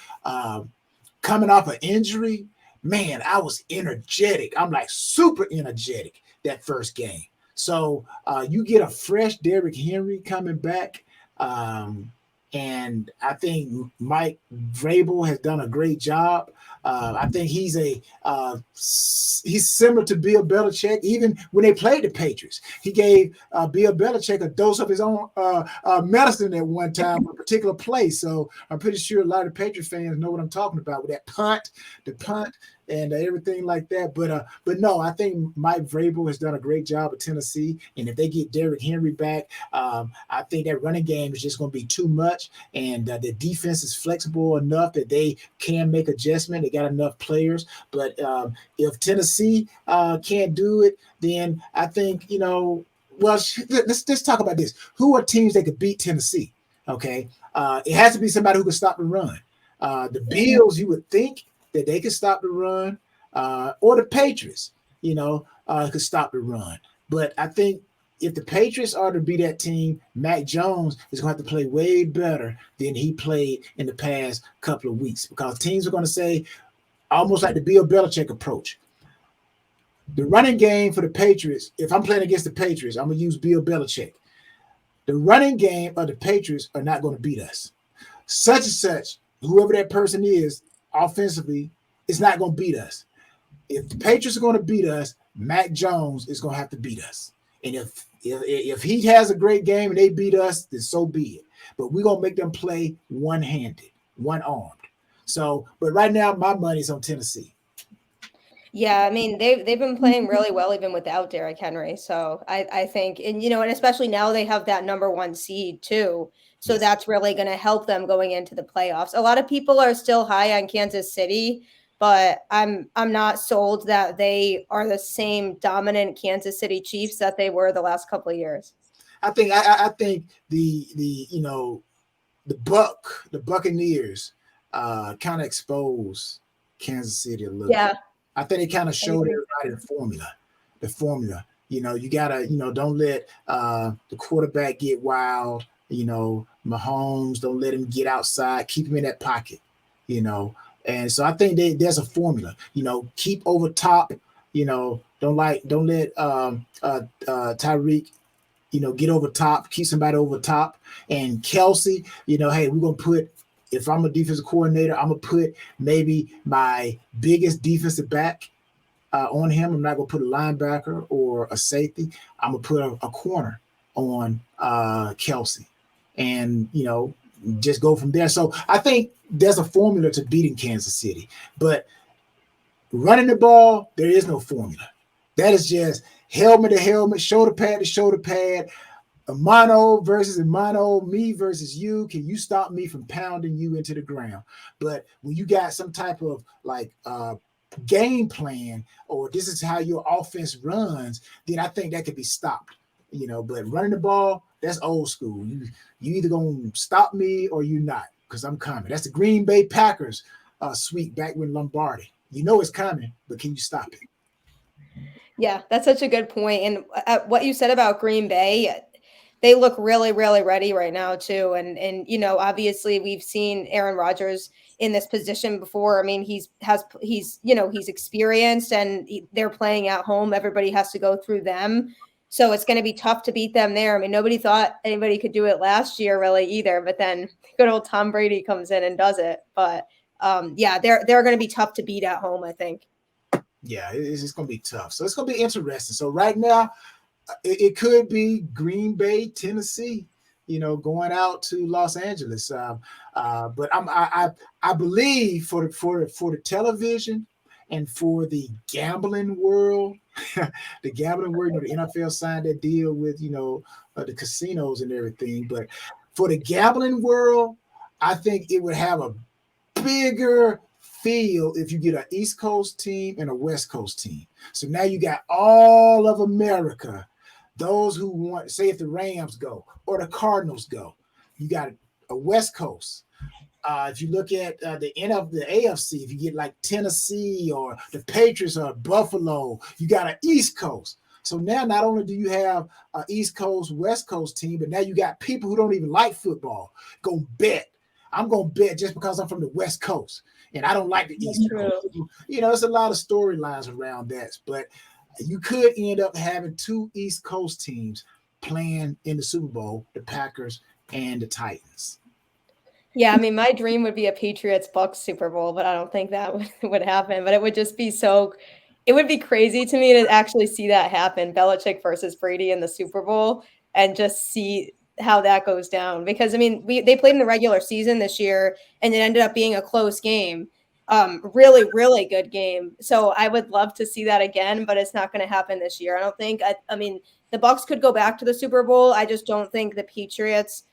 coming off an injury. Man, I was energetic. I'm like super energetic that first game. So you get a fresh Derrick Henry coming back. And I think Mike Vrabel has done a great job. I think he's similar to Bill Belichick. Even when they played the Patriots, he gave Bill Belichick a dose of his own medicine at one time, a particular play. So I'm pretty sure a lot of Patriot fans know what I'm talking about with that the punt, and everything like that. But no, I think Mike Vrabel has done a great job at Tennessee. And if they get Derrick Henry back, I think that running game is just going to be too much. And the defense is flexible enough that they can make adjustment. They got enough players. But if Tennessee can't do it, then I think, well, let's talk about this. Who are teams that could beat Tennessee? Okay. It has to be somebody who can stop the run. The Bills, you would think that they could stop the run, or the Patriots, could stop the run. But I think if the Patriots are to be that team, Mac Jones is going to have to play way better than he played in the past couple of weeks, because teams are going to say, almost like the Bill Belichick approach, the running game for the Patriots, if I'm playing against the Patriots, I'm going to use Bill Belichick. The running game of the Patriots are not going to beat us. Such and such, whoever that person is, offensively, is not going to beat us. If the Patriots are going to beat us, Mac Jones is going to have to beat us. And if he has a great game and they beat us, then so be it. But we're going to make them play one-handed, one-armed. So, but right now, my money's on Tennessee.
Yeah, I mean, they've been playing really well even without Derrick Henry. So I think, and especially now they have that number 1 seed too. So yes, that's really going to help them going into the playoffs. A lot of people are still high on Kansas City, but I'm not sold that they are the same dominant Kansas City Chiefs that they were the last couple of years.
I think the Buccaneers kind of expose Kansas City a little. Yeah. I think they kind of showed everybody the formula. You gotta, don't let the quarterback get wild. Mahomes, don't let him get outside. Keep him in that pocket. And so I think there's a formula. Keep over top. Don't let Tyreek, get over top. Keep somebody over top. And Kelsey, hey, we're gonna put. If I'm a defensive coordinator, I'm going to put maybe my biggest defensive back on him. I'm not going to put a linebacker or a safety. I'm going to put a corner on Kelsey and, just go from there. So I think there's a formula to beating Kansas City. But running the ball, there is no formula. That is just helmet to helmet, shoulder pad to shoulder pad. A mono versus a mono, me versus you. Can you stop me from pounding you into the ground? But when you got some type of game plan, or this is how your offense runs, then I think that could be stopped. But running the ball, that's old school. You either gonna stop me or you not, because I'm coming. That's the Green Bay Packers sweep back when Lombardi. You know it's coming, but can you stop it?
Yeah, that's such a good point. And what you said about Green Bay, they look really, really ready right now too. And obviously we've seen Aaron Rodgers in this position before. I mean, he's experienced, and they're playing at home. Everybody has to go through them. So it's going to be tough to beat them there. I mean, nobody thought anybody could do it last year really either, but then good old Tom Brady comes in and does it. But yeah, they're going to be tough to beat at home, I think.
Yeah, it's just going to be tough. So it's going to be interesting. So right now, it could be Green Bay, Tennessee, going out to Los Angeles. But I believe for the television and for the gambling world, the NFL signed that deal with the casinos and everything. But for the gambling world, I think it would have a bigger feel if you get an East Coast team and a West Coast team. So now you got all of America. Those who want, say if the Rams go or the Cardinals go, you got a West Coast. If you look at the end of the AFC, if you get like Tennessee or the Patriots or Buffalo, you got an East Coast. So now not only do you have an East Coast, West Coast team, but now you got people who don't even like football go bet. I'm going to bet just because I'm from the West Coast and I don't like the East Coast. It's a lot of storylines around that, but you could end up having two East Coast teams playing in the Super Bowl, the Packers and the Titans.
Yeah, I mean, my dream would be a Patriots-Bucks Super Bowl, but I don't think that would happen. But it would just be it would be crazy to me to actually see that happen, Belichick versus Brady in the Super Bowl, and just see how that goes down. Because, I mean, they played in the regular season this year, and it ended up being a close game. Really, really good game. So I would love to see that again, but it's not going to happen this year. I don't think. I mean, the Bucks could go back to the Super Bowl. I just don't think the Patriots,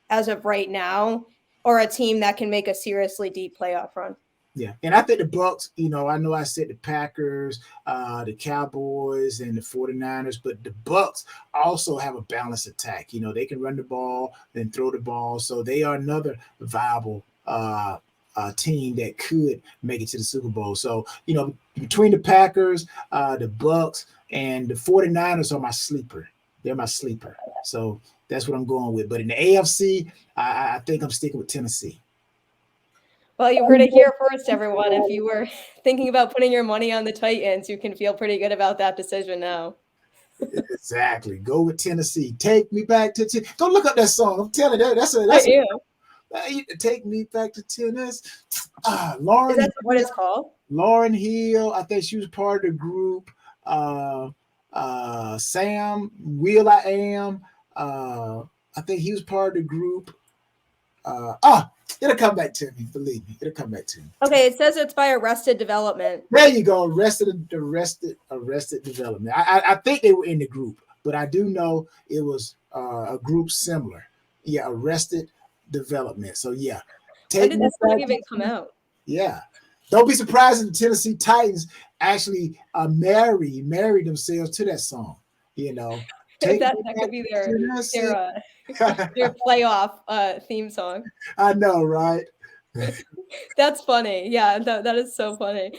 as of right now, or a team that can make a seriously deep playoff run.
Yeah, and I think the Bucks, I know I said the Packers, the Cowboys, and the 49ers, but the Bucks also have a balanced attack. They can run the ball and throw the ball, so they are another viable team that could make it to the Super Bowl. So, between the Packers, the Bucks, and the 49ers are my sleeper. They're my sleeper. So that's what I'm going with. But in the AFC, I think I'm sticking with Tennessee.
Well, you heard it here first, everyone. If you were thinking about putting your money on the Titans, you can feel pretty good about that decision now.
Exactly. Go with Tennessee. Take me back to Tennessee. Go look up that song. I'm telling you, Take me back to Tennessee. Lauren.
Is that what it's called?
Lauryn Hill. I think she was part of the group. Sam Will I Am. I think he was part of the group. It'll come back to me. Believe me, it'll come back to me.
Okay, it says it's by Arrested Development.
There you go, Arrested Development. I think they were in the group, but I do know it was a group similar. Yeah, Arrested Development. So yeah,
when did this song even come out?
Yeah, don't be surprised if the Tennessee Titans actually marry themselves to that song.
That could be their playoff theme song.
I know, right?
That's funny. Yeah, that is so funny.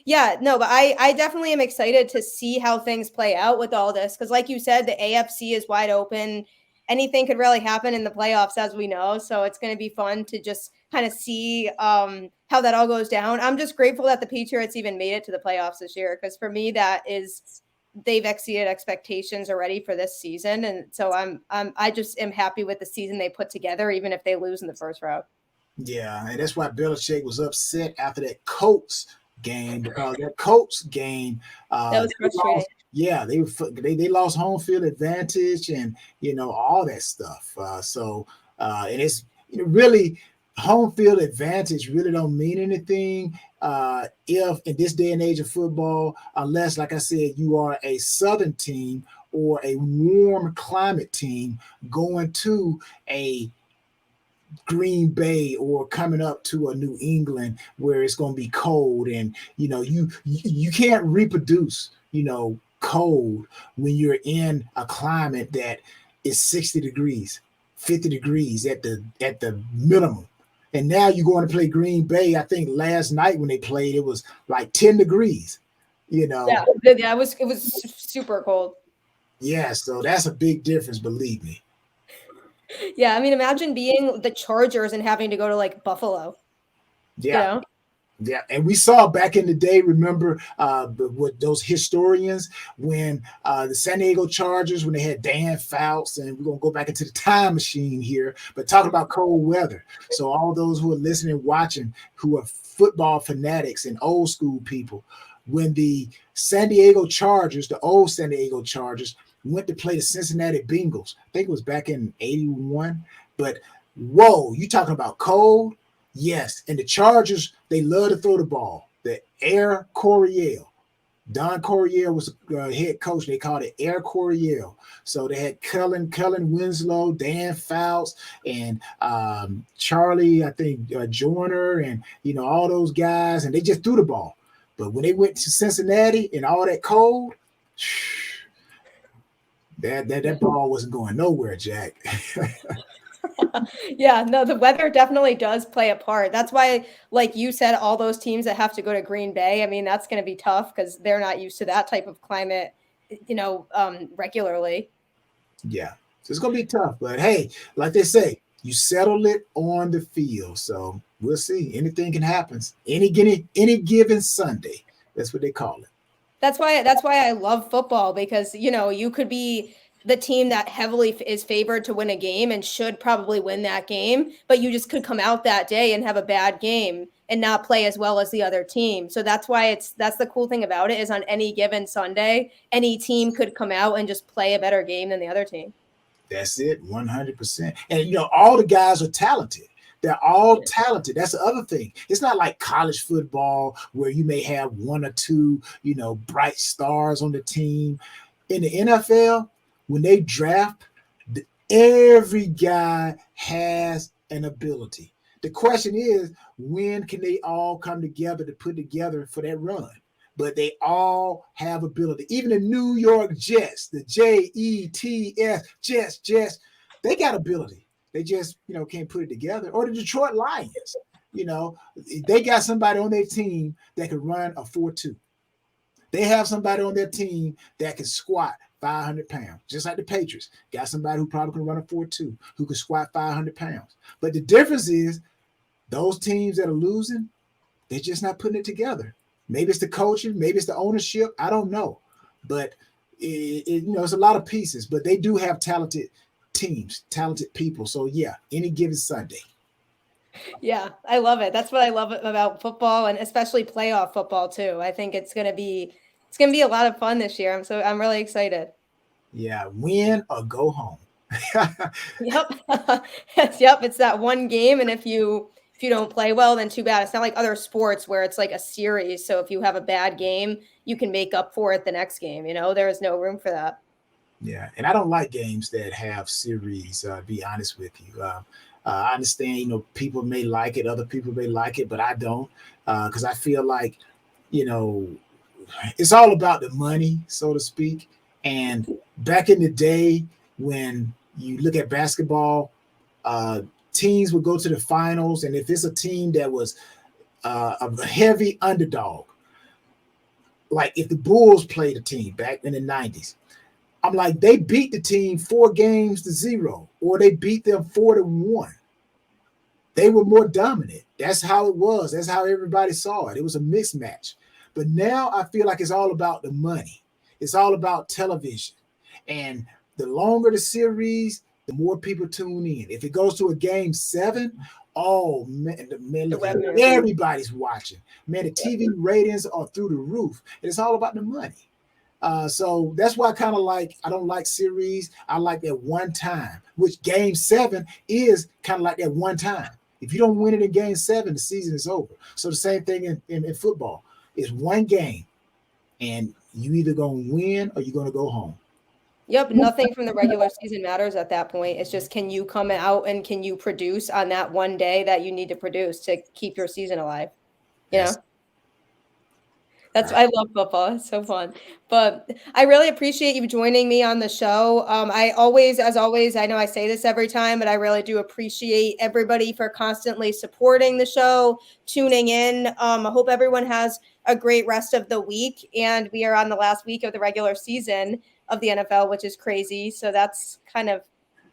Yeah, no, but I definitely am excited to see how things play out with all this, because like you said, the AFC is wide open. Anything could really happen in the playoffs, as we know. So it's going to be fun to just kind of see how that all goes down. I'm just grateful that the Patriots even made it to the playoffs this year, because for me, they've exceeded expectations already for this season. And so I just am happy with the season they put together, even if they lose in the first round.
Yeah, and that's why Belichick was upset after that Colts game, because that Colts game
that was frustrating.
They lost home field advantage and all that stuff. And it's really home field advantage really don't mean anything if in this day and age of football, unless, like I said, you are a Southern team or a warm climate team going to a Green Bay or coming up to a New England where it's going to be cold, and you can't reproduce cold when you're in a climate that is 60 degrees, 50 degrees at the minimum. And now you're going to play Green Bay. I think last night when they played, it was like 10 degrees, you know.
Yeah, it was super cold.
Yeah, so that's a big difference, believe me.
Yeah, I mean, imagine being the Chargers and having to go to like Buffalo. You
Yeah.
know?
Yeah, and we saw back in the day, remember with those historians when the San Diego Chargers, when they had Dan Fouts, and we're going to go back into the time machine here, but talking about cold weather. So all those who are listening, watching, who are football fanatics and old school people, when the San Diego Chargers, the old San Diego Chargers, went to play the Cincinnati Bengals, I think it was back in 81, but whoa, you talking about cold? Yes, and the Chargers, they love to throw the ball. The Air Coryell. Don Coryell was head coach. They called it Air Coryell. So they had Kellen Winslow, Dan Fouts, and Charlie, I think, Joyner, and, all those guys, and they just threw the ball. But when they went to Cincinnati and all that cold, that ball wasn't going nowhere, Jack.
Yeah, no, the weather definitely does play a part. That's why, like you said, all those teams that have to go to Green Bay, I mean, that's going to be tough because they're not used to that type of climate, regularly.
Yeah, so it's going to be tough. But hey, like they say, you settle it on the field. So we'll see. Anything can happen. Any given Sunday. That's what they call it.
That's why I love football because, you could be the team that heavily is favored to win a game and should probably win that game, but you just could come out that day and have a bad game and not play as well as the other team. So that's why that's the cool thing about it is on any given Sunday, any team could come out and just play a better game than the other team.
That's it, 100%. And all the guys are talented. They're all talented. That's the other thing. It's not like college football where you may have one or two, bright stars on the team. In the NFL, when they draft, every guy has an ability. The question is, when can they all come together to put together for that run? But they all have ability. Even the New York Jets, the Jets, Jets, they got ability. They just, can't put it together. Or the Detroit Lions, they got somebody on their team that can run a 4.2. They have somebody on their team that can squat 500 pounds, just like the Patriots. Got somebody who probably can run a 4.2, who can squat 500 pounds. But the difference is those teams that are losing, they're just not putting it together. Maybe it's the coaching, maybe it's the ownership. I don't know. But, it's a lot of pieces. But they do have talented teams, talented people. So, yeah, any given Sunday.
Yeah, I love it. That's what I love about football and especially playoff football too. I think it's going to be a lot of fun this year. I'm really excited.
Yeah, win or go home.
Yep. Yep, it's that one game and if you don't play well then too bad. It's not like other sports where it's like a series, so if you have a bad game, you can make up for it the next game, There is no room for that.
Yeah, and I don't like games that have series, to be honest with you. I understand, people may like it, other people may like it, but I don't, because I feel like, it's all about the money, so to speak. And back in the day, when you look at basketball, teams would go to the finals, and if it's a team that was a heavy underdog, like if the Bulls played a team back in the 90s, I'm like, they beat the team 4-0, or they beat them 4-1. They were more dominant. That's how it was. That's how everybody saw it. It was a mismatch. But now I feel like it's all about the money. It's all about television. And the longer the series, the more people tune in. If it goes to a game 7, oh man, look, everybody's watching. Man, the TV ratings are through the roof. And it's all about the money. So that's why I don't like series. I like that one time, which game 7 is kind of like that one time. If you don't win it in game 7, the season is over. So the same thing in football. It's one game, and you either going to win or you're going to go home.
Yep, nothing from the regular season matters at that point. It's just can you come out and can you produce on that one day that you need to produce to keep your season alive?
Yes.
I love football. It's so fun. But I really appreciate you joining me on the show. I always, as always, I know I say this every time, but I really do appreciate everybody for constantly supporting the show, tuning in. I hope everyone has a great rest of the week. And we are on the last week of the regular season of the NFL, which is crazy. So that's kind of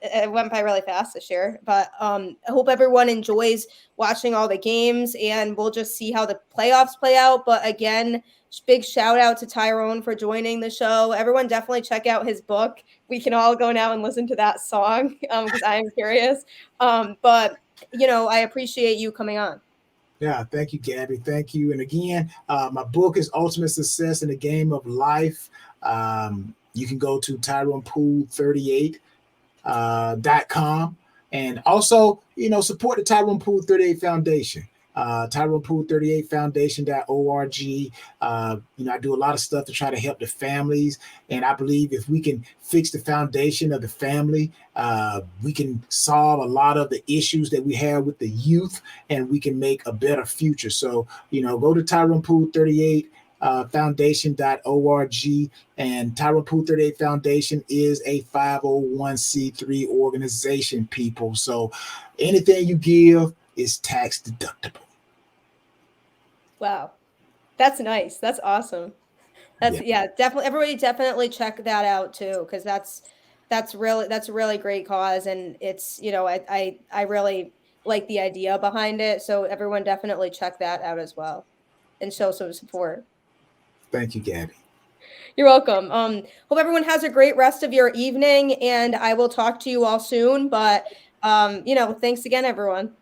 it went by really fast this year. But I hope everyone enjoys watching all the games, and we'll just see how the playoffs play out. But again, big shout out to Tyrone for joining the show. Everyone definitely check out his book. We can all go now and listen to that song because I am curious. But I appreciate you coming on.
Yeah, thank you, Gabby. Thank you. And again, my book is Ultimate Success in the Game of Life. You can go to Tyrone Poole 38 .com, and also support the Tyrone Poole 38 Foundation. Tyrone Poole 38 Foundation.org. I do a lot of stuff to try to help the families, and I believe if we can fix the foundation of the family, we can solve a lot of the issues that we have with the youth, and we can make a better future. So go to Tyrone Poole 38 foundation.org, and Tyrone Poole 38 Foundation is a 501c3 organization, people. So anything you give is tax deductible.
Wow, that's nice. That's awesome. Yeah, definitely. Everybody definitely check that out too, because that's a really great cause, and it's I really like the idea behind it. So everyone definitely check that out as well, and show some support.
Thank you, Gabby.
You're welcome. Hope everyone has a great rest of your evening, and I will talk to you all soon. But thanks again, everyone.